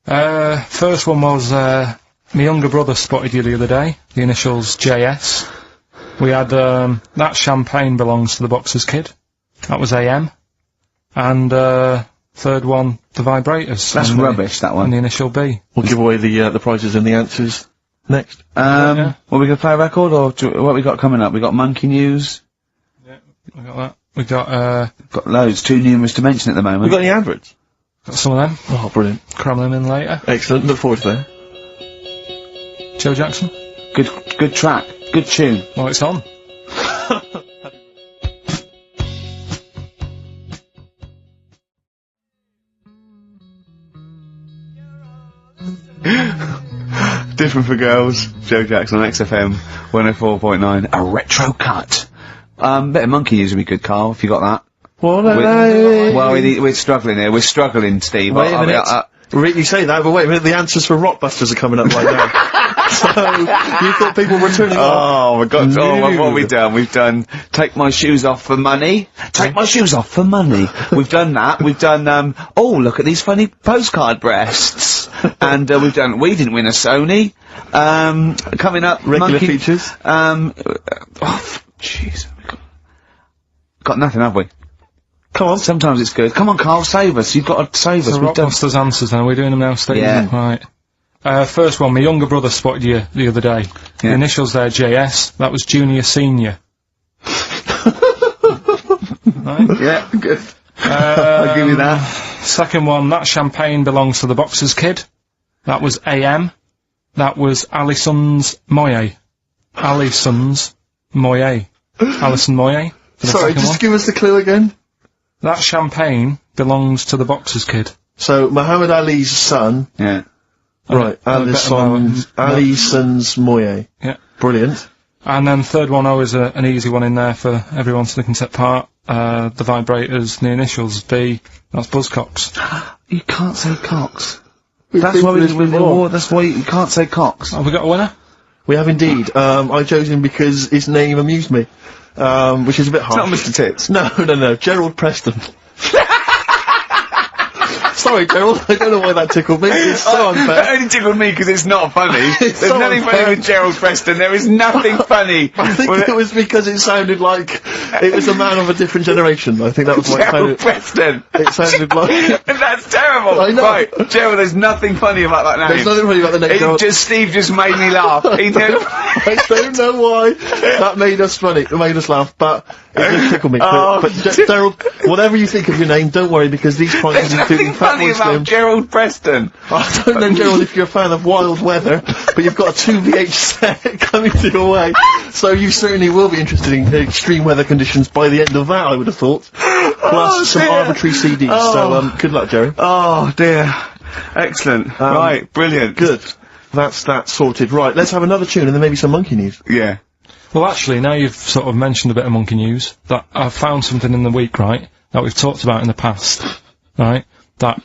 First one was, my younger brother spotted you the other day, the initials JS. We had, that champagne belongs to the Boxer's Kid. That was AM. And, third one, the vibrators. That's rubbish, that one. And the initial B. We'll give away the prizes and the answers next. Yeah. Well, we gonna play a record, or what we got coming up? We got Monkey News. Yeah, we got that. We got Got loads, too numerous to mention at the moment. We've got any adverts? got some of them. Oh, brilliant. Cram them in later. Excellent. Look forward to that. Joe Jackson. Good track. Good tune. Well, it's on. Different for girls. Joe Jackson on XFM 104.9. A retro cut. Bit of monkey news would be good, Carl, if you got that. Well, We're struggling here. We're struggling, Steve. Wait a minute. You say that, but wait a minute, the answers for Rockbusters are coming up right now. So, you thought people were turning off? Oh, my God. Oh, what have we done? We've done Take My Shoes Off for Money. Take My Shoes Off for Money. We've done that. We've done, oh, look at these funny postcard breasts. And, we've done We Didn't Win a Sony. Coming up, Regular features. Jeez. Got nothing, have we? Come on. Sometimes it's good. Come on, Carl, save us. You've got to save us. So We've done... Rockbusters answers then. Are we doing them now, Steve? Yeah. Right. First one, my younger brother spotted you the other day. The initials there, JS. That was junior senior. Right? Yeah, good. I'll give you that. Second one, that champagne belongs to the boxer's kid. That was AM. That was Alison's Moye. Alison's Moye. Alison Moye. Sorry, just give us the clue again. That champagne belongs to the boxer's kid. So, Muhammad Ali's son. Yeah. Right, Alison's Moye. Yeah. Brilliant. And then third one, always an easy one in there for everyone so they can take part. The vibrators, the initials, B. That's Buzzcocks. You can't say Cox. That's why that's why you can't say Cox. Have we got a winner? We have indeed. I chose him because his name amused me. Which is a bit harsh. It's not Mr. Tits. No. Gerald Preston. Sorry, Gerald, I don't know why that tickled me. It's so unfair. It only tickled me because it's not funny. There's so nothing unfair. funny with Gerald Preston. There is nothing funny. I think it was because it sounded like it was a man of a different generation. I think that was why it Gerald sounded... Preston. It sounded like... That's terrible. I know. Right, Gerald, there's nothing funny about that name. There's nothing funny about the name, Gerald. Steve just made me laugh. He did. I don't know why that made us funny. It made us laugh, but it did tickle me. Oh, but Gerald, whatever you think of your name, don't worry, because these prizes There's including nothing funny Fatboy about Slim. Gerald Preston. I don't know, Gerald, if you're a fan of Wild Weather, but you've got a 2VH set coming to your way, so you certainly will be interested in extreme weather conditions by the end of that, I would have thought. Plus some dear. arbitrary CDs, so good luck, Jerry. Oh, dear. Excellent. Right, brilliant. Good. That's that sorted. Right, let's have another tune and then maybe some monkey news. Yeah. Well, actually, now you've sort of mentioned a bit of monkey news, that I've found something in the week, right, that we've talked about in the past, right, that...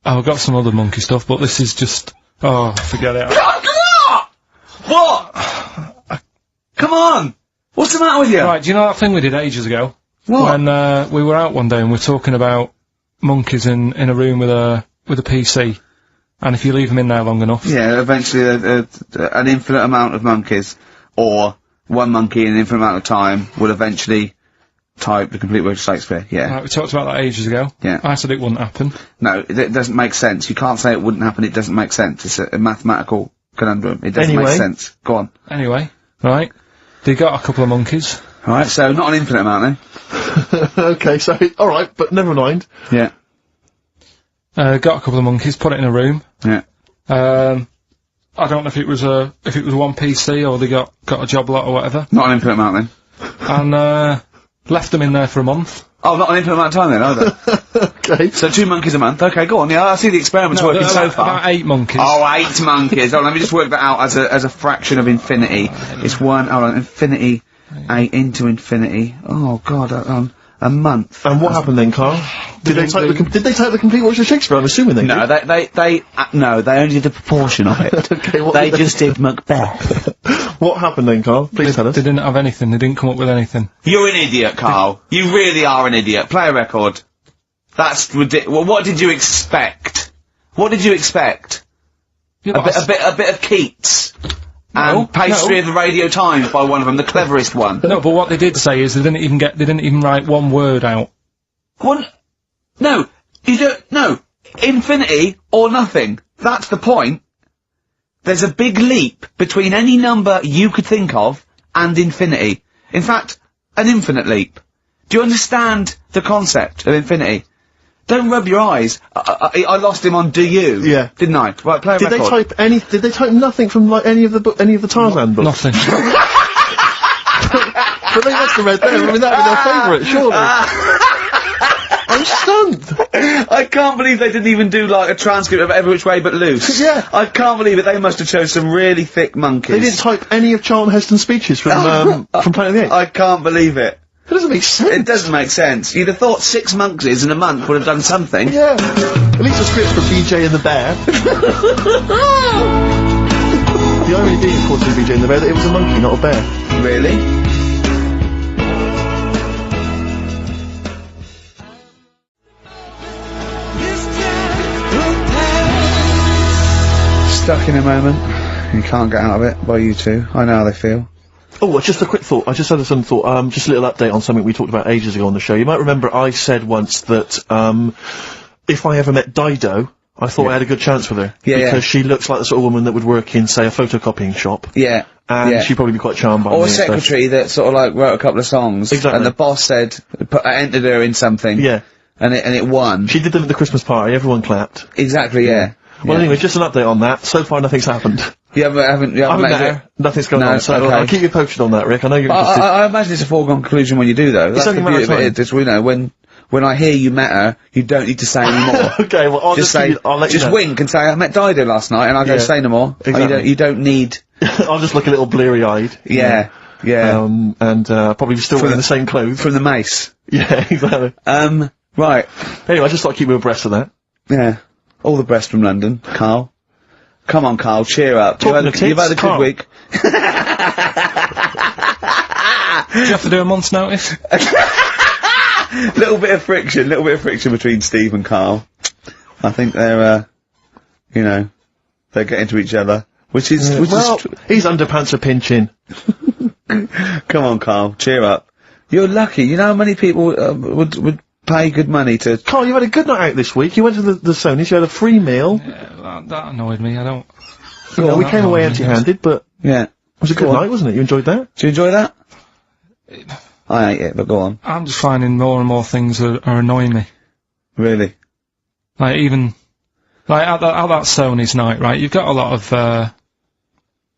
I've got some other monkey stuff, but this is just... Oh, forget it. What? Come on! What's the matter with you? Right, do you know that thing we did ages ago? What? When, we were out one day and we were talking about monkeys in a room with a PC. And if you leave them in there long enough... Yeah, eventually an infinite amount of monkeys, or one monkey in an infinite amount of time, will eventually type the complete word of Shakespeare, yeah. Right, we talked about that ages ago. Yeah. I said it wouldn't happen. No, it doesn't make sense. You can't say it wouldn't happen, it doesn't make sense. It's a mathematical conundrum. It doesn't make sense. Go on. Anyway, right, they got a couple of monkeys. Alright, so not an infinite amount then. Okay, so, alright, but never mind. Yeah. Got a couple of monkeys, put it in a room. Yeah. I don't know if it was one PC or they got a job lot or whatever. Not an infinite amount then. And, left them in there for a month. Oh, not an infinite amount of time then, either. Okay. So 2 monkeys a month. Okay, go on. Yeah, I see the experiment's working so far. About 8 monkeys. Oh, 8 monkeys. Oh, let me just work that out as a fraction of infinity. It's infinity, 8 into infinity. Oh, God, a month. And what happened then, Carl? Did they type the complete Watch of Shakespeare? I'm assuming they No, did. they only did a proportion of it. Okay, what they did just did Macbeth. What happened then, Carl? Please tell us. They didn't have anything. They didn't come up with anything. You're an idiot, Carl. You really are an idiot. Play a record. That's ridiculous. Well, what did you expect? What did you expect? Yeah, A bit of Keats. And Pastry of the Radio Times by one of them, the cleverest one. No, but what they did say is they didn't even write one word out. What? No, you don't, no. Infinity or nothing. That's the point. There's a big leap between any number you could think of and infinity. In fact, an infinite leap. Do you understand the concept of infinity? Don't rub your eyes. I lost him on Do You. Yeah. Didn't I? Right, play a Did record. they type nothing from, like, any of the Tarzan books? Nothing. But they must have read them. I mean, that'd be their favourite, surely. I'm stunned. I can't believe they didn't even do, like, a transcript of Every Which Way But Loose. Yeah. I can't believe it. They must have chosen some really thick monkeys. They didn't type any of Charlton Heston's speeches from Planet of the Apes. I can't believe it. That doesn't make sense. It doesn't make sense. You'd have thought 6 monkeys in a month would have done something. Yeah. At least the scripts for BJ and the Bear. The irony being, of course, with BJ and the Bear, that it was a monkey, not a bear. Really? Stuck in a moment. You can't get out of it by you two. I know how they feel. Oh, just a quick thought. I just had a sudden thought. Just a little update on something we talked about ages ago on the show. You might remember I said once that, if I ever met Dido, I thought I had a good chance with her. Yeah, because she looks like the sort of woman that would work in, say, a photocopying shop. Yeah. And she'd probably be quite charmed by me. Or a and stuff. secretary that sort of like wrote a couple of songs. Exactly. And the boss said, entered her in something. Yeah. And it won. She did them at the Christmas party, everyone clapped. Exactly, yeah. Well, anyway, just an update on that. So far, nothing's happened. You haven't I haven't met met her? her. Nothing's going No, on, so okay. I'll keep you posted on that, Rick. I know you're interested. I imagine it's a foregone conclusion when you do, though. That's only the a matter beauty of of it. time. It's, you know, when I hear you met her, you don't need to say any more. Okay, well, I'll just say, I'll let you just know. wink and say, I met Dido last night, and I'll go, Yeah. say no more. Exactly. You don't need... I'll just look a little bleary-eyed. Yeah. Yeah. And probably still wearing the same clothes. From the mace. Yeah, exactly. Right. Anyway, I just thought I'd keep you abreast of that. Yeah. All the best from London, Carl. Come on, Carl, cheer up. You've had a good week. Do you have to do a month's notice? little bit of friction between Steve and Carl. I think they're, you know, they're getting to each other. Which is his underpants are pinching. Come on, Carl, cheer up. You're lucky. You know how many people would pay good money to... Carl, you had a good night out this week. You went to the Sony's, you had a free meal. Yeah, that annoyed me. I don't... You know, we came away empty-handed, but Yeah. it was a good night, wasn't it? You enjoyed that? Do you enjoy that? I hate it, but go on. I'm just finding more and more things are annoying me. Really? Like, even... Like, at that Sony's night, right, you've got a lot of,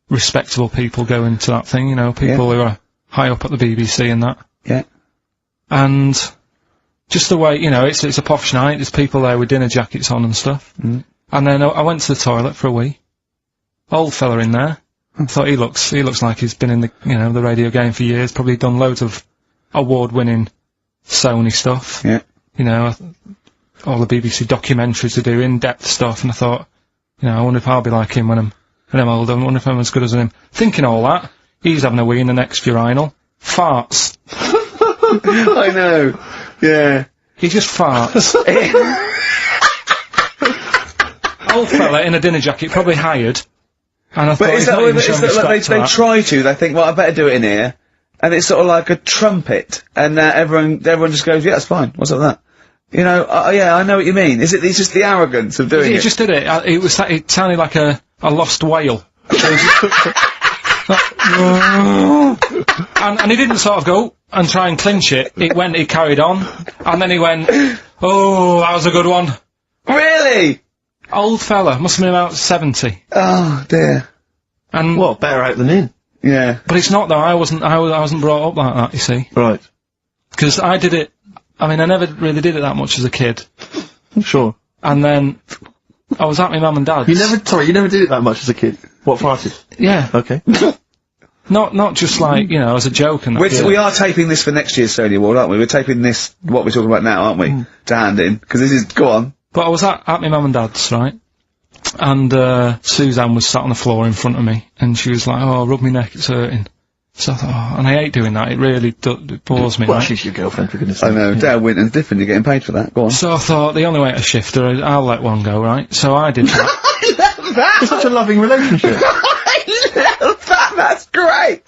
respectable people going to that thing, you know, people who are high up at the BBC and that. Yeah. And... just the way, you know, it's a posh night, there's people there with dinner jackets on and stuff. Mm. And then I went to the toilet for a wee. Old fella in there. I thought he looks like he's been in the, you know, the radio game for years, probably done loads of award-winning Sony stuff. Yeah. You know, all the BBC documentaries to do, in-depth stuff, and I thought, you know, I wonder if I'll be like him when I'm older, I wonder if I'm as good as him. Thinking all that, he's having a wee in the next urinal. Farts. I know. Yeah. He just farts. Old fella in a dinner jacket, probably hired. And I thought, But is that like they try to, they think, well, I better do it in here, and it's sort of like a trumpet, and everyone just goes, yeah, that's fine, what's up with that? You know, yeah, I know what you mean. It's just the arrogance of doing He it. just did it. It sounded like a lost whale. and he didn't sort of go and try and clinch it. He carried on, and then he went, oh, that was a good one. Really? Old fella, must have been about 70. Oh, dear. And Well, better out than in. Yeah. but it's not though. I wasn't brought up like that. You see, Right. because I did it. I mean, I never really did it that much as a kid, Sure. and then I was at my mum and dad's. You never did it that much as a kid. What farted? Yeah. Okay. Not just like, you know, as a joke and that. We are taping this for next year's Sony Award, aren't we? We're taping this, what we're talking about now, aren't we? To hand in. Because this is, go on. But I was at my mum and dad's, right? And, Suzanne was sat on the floor in front of me, and she was like, oh, rub me neck, it's hurting. So I thought, oh, and I hate doing that, it really it bores me, Well, right? she's your girlfriend, for goodness I sake. know, Dale Winton's different, you're getting paid for that, go on. So I thought, the only way to shift her, I'll let one go, right? So I did that. It's such a loving relationship. I love that, that's great!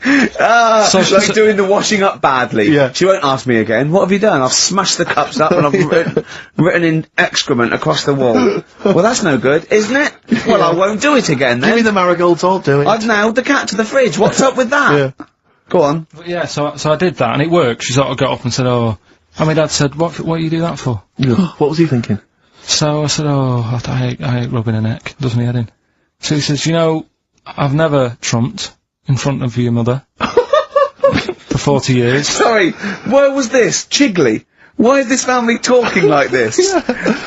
So- like so- doing the washing up badly. Yeah. She won't ask me again, what have you done? I've smashed the cups up and I've written in excrement across the wall. Well, that's no good, isn't it? Well, I won't do it again Give me then. the marigolds, I'll do it. I've nailed the cat to the fridge, what's up with that? Yeah. Go on. But yeah, so I did that, and it worked. She sort of got up and said, oh, And my dad said, what you do that for? Yeah. What was he thinking? So I said, I hate rubbing her neck, does me head in. So he says, you know, I've never trumped in front of your mother for 40 years. Sorry, where was this? Chigley? Why is this family talking like this?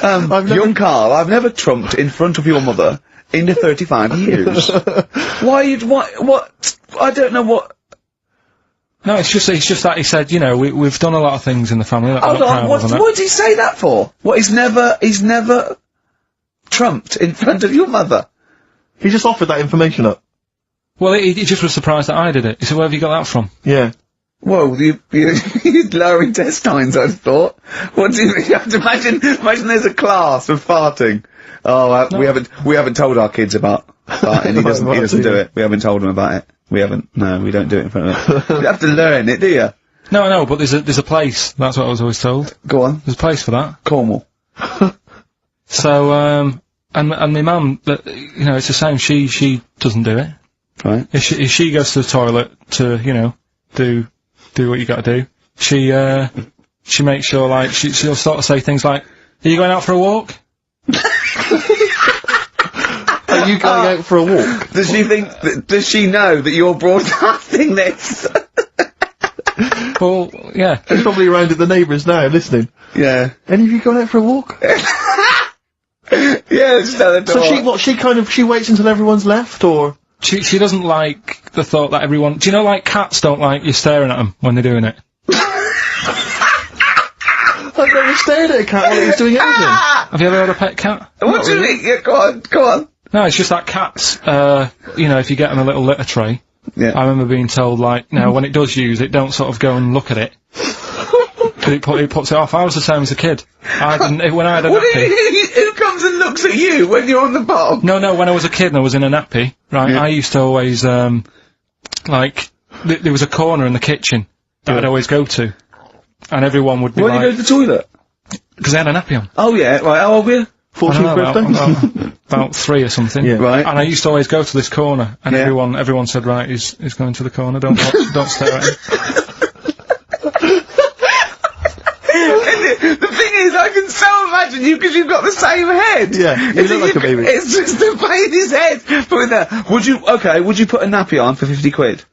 Young Carl, I've never trumped in front of your mother in the 35 years. What? I don't know what... No, it's just that he said, you know, we've done a lot of things in the family that Hold on, what did he say that for? What, he's never trumped in front of your mother? He just offered that information up. Well, he just was surprised that I did it. He said, where have you got that from? Yeah. Whoa, you lower intestines, I thought. What do you have to imagine there's a class of farting. Oh, no. we haven't told our kids about farting. He doesn't do it. We haven't told him about it. We don't do it in front of him. You have to learn it, do you? No, I know, but there's a place. That's what I was always told. Go on. There's a place for that. Cornwall. So, and my mum, you know, it's the same. She doesn't do it. Right. If she goes to the toilet to, you know, do what you gotta do, she makes sure, like, she'll sort of say things like, are you going out for a walk? Are you going out for a walk? Does she know that you're broadcasting this? Well, yeah. He's probably around at the neighbours now, listening. Yeah. Any of you going out for a walk? Yeah, just at the door. So she waits until everyone's left, or? She doesn't like the thought that everyone... Do you know, like, cats don't like you staring at them when they're doing it? I've never stared at a cat while it was doing anything. Have you ever had a pet cat? What do you mean? Yeah, go on. No, it's just that cats, you know, if you get them a little litter tray, yeah. I remember being told, like, no, when it does use it, don't sort of go and look at it. Because it puts it off. I was the same as a kid. When I had a nappy... Who comes and looks at you when you're on the bottom? No, when I was a kid and I was in a nappy, right, I used to always, like, there was a corner in the kitchen that I'd always go to. And everyone would be Why do you go to the toilet? Because I had a nappy on. Oh yeah, right, how old were you? 14th birthday? About 3 or something. Yeah. Right. And I used to always go to this corner, and everyone said, right, he's going to the corner, don't stare at him. The thing is, I can so imagine you because you've got the same head. Yeah, you look like a baby. It's just the baby's head. Put that. Would you put a nappy on for 50 quid?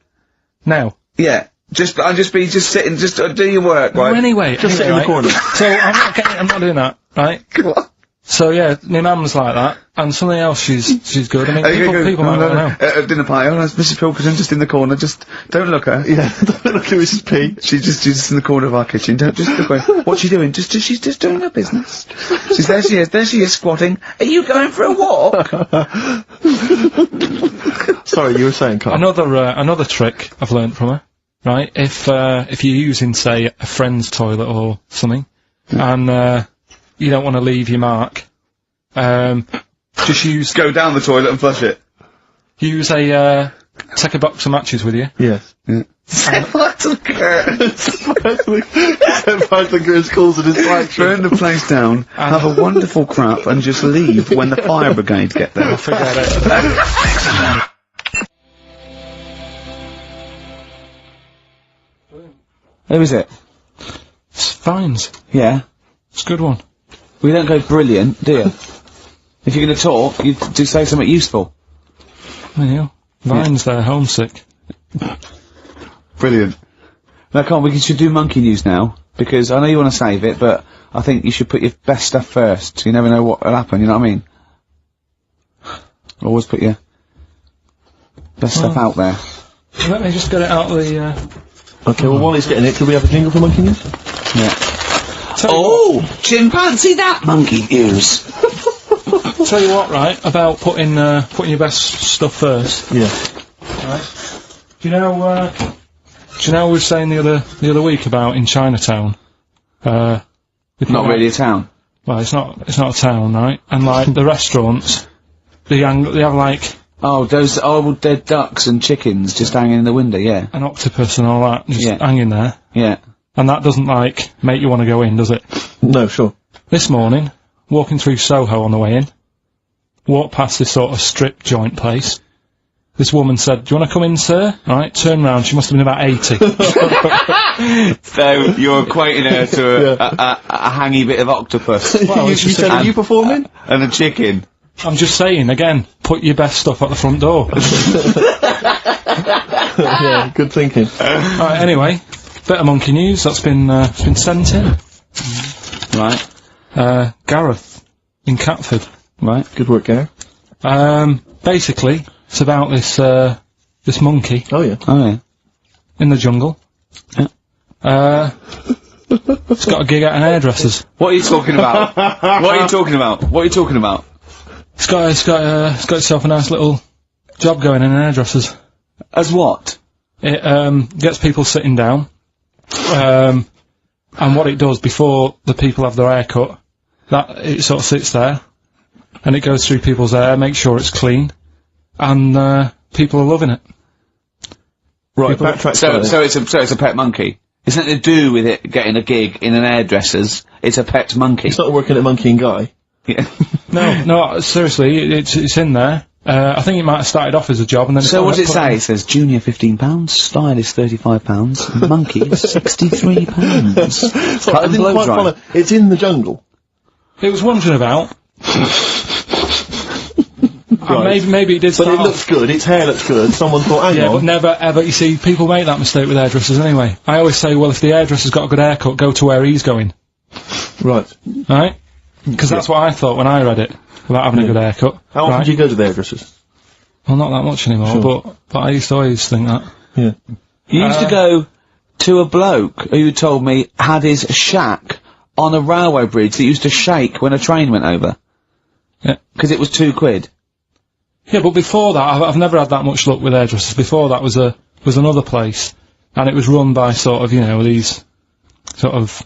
No. Yeah. I'd just sitting, just do your work, right? Well, anyway, Just sit in the corner. So I'm not doing that, right? Come on. So yeah, my mum's like that, and something else she's good. I mean, people might not know. At dinner party, that's Mrs. Pilkington just in the corner, just don't look at her. Yeah, don't look at Mrs. P. She's just in the corner of our kitchen, don't just look away. What's she doing? She's just doing her business. There she is squatting. Are you going for a walk? Sorry, you were saying, Carl. Another trick I've learnt from her, right? If you're using, say, a friend's toilet or something, and, you don't want to leave your mark, just go down the toilet and flush it. Take a box of matches with you. Yes. Yeah. Separate girls calls it his bike. Burn the place down, have a wonderful crap, and just leave when the fire brigade get there. Forget it. Who is it? It's Vines. Yeah. It's a good one. We don't go brilliant, do you? If you're going to talk, you do say something useful. Yeah. Vines, they're homesick. Brilliant. Now, we should do monkey news now, because I know you want to save it, but I think you should put your best stuff first, so you never know what will happen, you know what I mean? Always put your best stuff out there. Let me just get it out of the, Okay, well, while he's getting it, could we have a jingle for monkey news? Yeah. Chimpanzee that monkey news. Tell you what, right, about putting your best stuff first. Yeah. Right. Do you know we were saying the other week about in Chinatown? Not really a town. Well, it's not a town, right? And like the restaurants, they have like those old dead ducks and chickens just hanging in the window, yeah. An octopus and all that just hanging there. Yeah. And that doesn't like make you want to go in, does it? No, sure. This morning, walking through Soho on the way in, walked past this sort of strip joint place, this woman said, "Do you want to come in, sir?" Right, turn round, she must have been about 80. So you're equating her to a hangy bit of octopus. Well, you it's just said, are you performing? And a chicken. I'm just saying, again, put your best stuff at the front door. Yeah, good thinking. Right, anyway, bit of monkey news that's been sent in. Right. Gareth in Catford. Right. Good work, Gary. Basically, it's about this monkey Oh, yeah. Oh, yeah. in the jungle. Yeah. It's got a gig at an hairdresser's. What are you talking about? What are you talking about? What are you talking about? It's got itself a nice little job going in an hairdresser's. As what? It gets people sitting down, and what it does before the people have their hair cut, that it sort of sits there, and it goes through people's hair, makes sure it's clean, and people are loving it. Right, backtrack. So it's a pet monkey. It's nothing to do with it getting a gig in an hairdresser's. It's a pet monkey. It's not working at Monkey and Guy. Yeah. No, seriously, it's in there. I think it might have started off as a job, and then So what does it say? It says junior £15, stylist £35, monkey £63. Sorry, I didn't quite follow. It's in the jungle. It was wondering about. Right. Maybe it did. But start it looks good, its hair looks good, someone thought, hang Yeah, on. but never ever, you see, people make that mistake with hairdressers anyway. I always say, well, if the hairdresser's got a good haircut, go to where he's going. Right. Right? Because that's what I thought when I read it, about having a good haircut. How often right? do you go to the hairdressers? Well, not that much anymore, Sure. but I used to always think that. Yeah. You used to go to a bloke who told me had his shack on a railway bridge that used to shake when a train went over. Yeah. Because it was £2. Yeah, but before that, I've never had that much luck with hairdressers. Before that was another place, and it was run by sort of, these sort of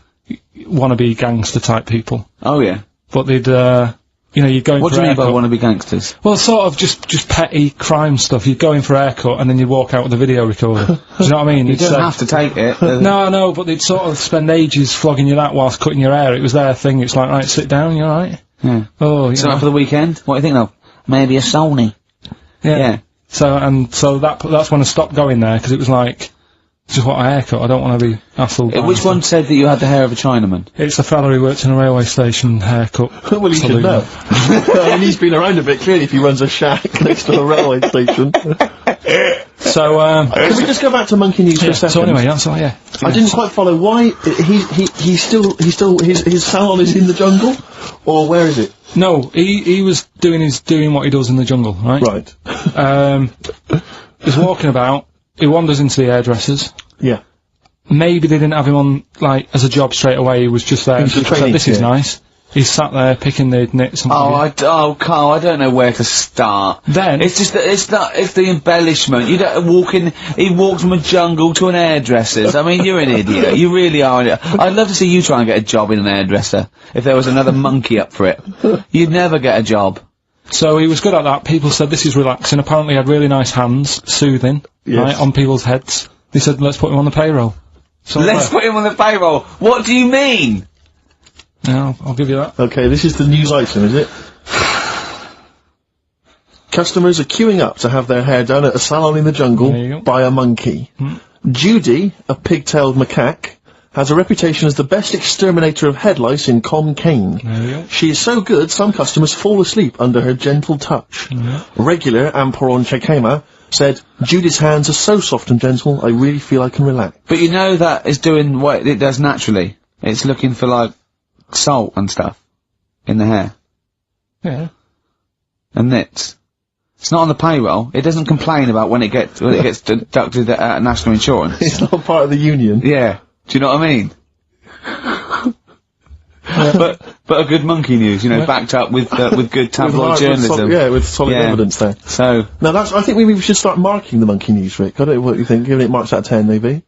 wannabe gangster type people. Oh yeah. But they'd, you'd go in What for do you mean by haircut. wannabe gangsters? Well, sort of just petty crime stuff. You'd go in for a haircut and then you'd walk out with a video recorder. Do you know what I mean? You don't have to take it. No, but they'd sort of spend ages flogging you that whilst cutting your hair. It was their thing. It's like, right, sit down, you alright? Yeah. Oh, you So know. for the weekend? What do you think though? Maybe a Sony. Yeah. So that's when I stopped going there, because it was like, just what a haircut, I don't want to be hassled. by Which myself. one said that you had the hair of a Chinaman? It's a fella who works in a railway station haircut. Well, he should Saloon. know. I mean, he's been around a bit, clearly, if he runs a shack next to a railway station. So, Can we just go back to Monkey News for a second? so anyway, that's all, yeah. I didn't quite follow why he's still his salon is in the jungle, or where is it? No, he was doing what he does in the jungle, right? Right. He's walking about, he wanders into the hairdressers. Yeah. Maybe they didn't have him on, like, as a job straight away, he was just there. He was and just said, this is training, yeah. nice. He's sat there picking the nits and what have you. Carl, I don't know where to start. Then- it's just it's the embellishment. You don't he walked from a jungle to an hairdresser's. I mean, you're an idiot. You really are an idiot. I'd love to see you try and get a job in an hairdresser if there was another monkey up for it. You'd never get a job. So he was good at that. People said this is relaxing. Apparently he had really nice hands, soothing, Yes. right, on people's heads. They said, let's put him on the payroll. So Let's put him on the payroll. What do you mean? yeah, I'll give you that. Okay, this is the news item, is it? Customers are queuing up to have their hair done at a salon in the jungle There you go. by a monkey. Judy, a pig-tailed macaque, has a reputation as the best exterminator of head lice in Con Cane. There you go. She is so good, some customers fall asleep under her gentle touch. Regular Amporon Chekema said, Judy's hands are so soft and gentle, I really feel I can relax. But you know that is doing what it does naturally. It's looking for like salt and stuff in the hair Yeah. and nits. It's not on the payroll. It doesn't complain about when it gets deducted at national insurance. It's not part of the union. Yeah. Do you know what I mean? but a good monkey news, backed up with good tabloid journalism. With solid Yeah. evidence there. So, Now I think maybe we should start marking the monkey news, Rick. I don't know what you think, giving it marks out of 10 maybe.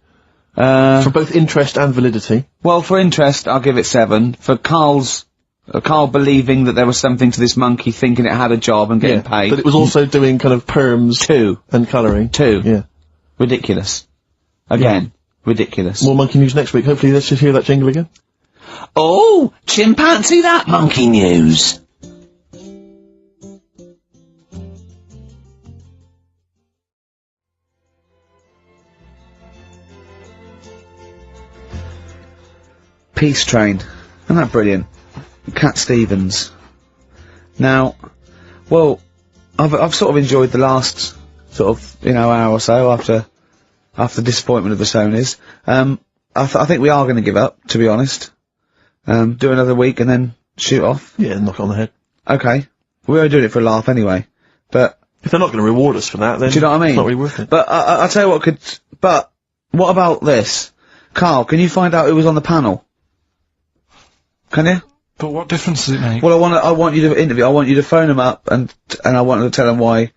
For both interest and validity. well, for interest, I'll give it 7. For Carl believing that there was something to this monkey, thinking it had a job and getting paid. But it was also doing kind of perms 2. and colouring. 2. Yeah. Ridiculous. Again. Ridiculous. More monkey news next week. Hopefully let's just hear that jingle again. Oh, chimpanzee that monkey news. Peace Train. Isn't that brilliant? Cat Stevens. Now, well, I've sort of enjoyed the last sort of, hour or so after disappointment of the Sonys. I think we are going to give up, to be honest. Do another week and then shoot off. Yeah, knock it on the head. Okay. We were doing it for a laugh anyway. But If they're not going to reward us for that, then do you know what I mean? it's not really worth it. But I'll tell you what but what about this? Carl, can you find out who was on the panel? Can you? But what difference does it make? Well, I want you to interview. I want you to phone them up and I want to tell them why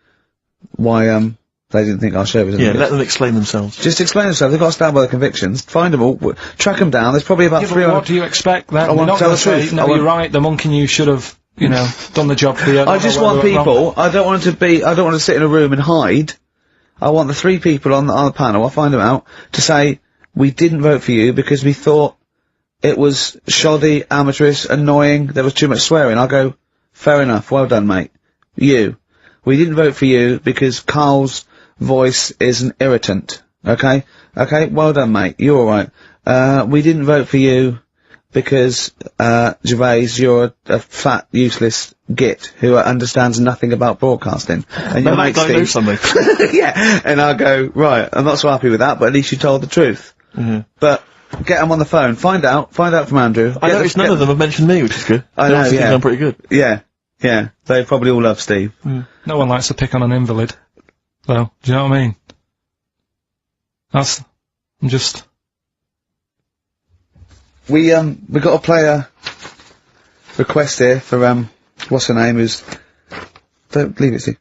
they didn't think our show was any Yeah, good. let them explain themselves. Just explain themselves. They've got to stand by their convictions. Find them all. Track them down. There's probably about Yeah, but 300. what do you expect then? I want They're to not tell gonna the say, truth. no, I want- you're right, the monkey you should have, done the job for you. I just want people. I don't want to sit in a room and hide. I want the 3 people on the panel. I'll find them out to say we didn't vote for you because we thought it was shoddy, amateurish, annoying. There was too much swearing. I'll go, fair enough. Well done, mate. You. We didn't vote for you because Carl's voice is an irritant. Okay? Okay? Well done, mate. You're alright. We didn't vote for you because, Gervais, you're a fat, useless git who understands nothing about broadcasting. And your That mate guy knows Steve. something. Yeah. And I'll go, right, I'm not so happy with that, but at least you told the truth. But, get them on the phone. Find out from Andrew. I noticed none of them have mentioned me, which is good. I They know, obviously yeah. think I'm pretty good. Yeah. Yeah. They probably all love Steve. No one likes to pick on an invalid, though. Do you know what I mean? I'm just... We got a player request here for, what's her name, don't leave it, Steve.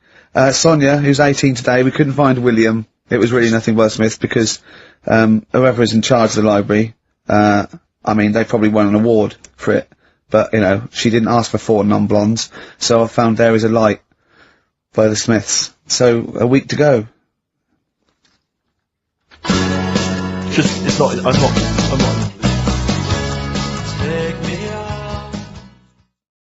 Sonia, who's 18 today. We couldn't find William. It was really nothing Wordsmith because, whoever is in charge of the library, they probably won an award for it. But, she didn't ask for 4 non-blondes. So I found There Is a Light by the Smiths. So, a week to go. I'm not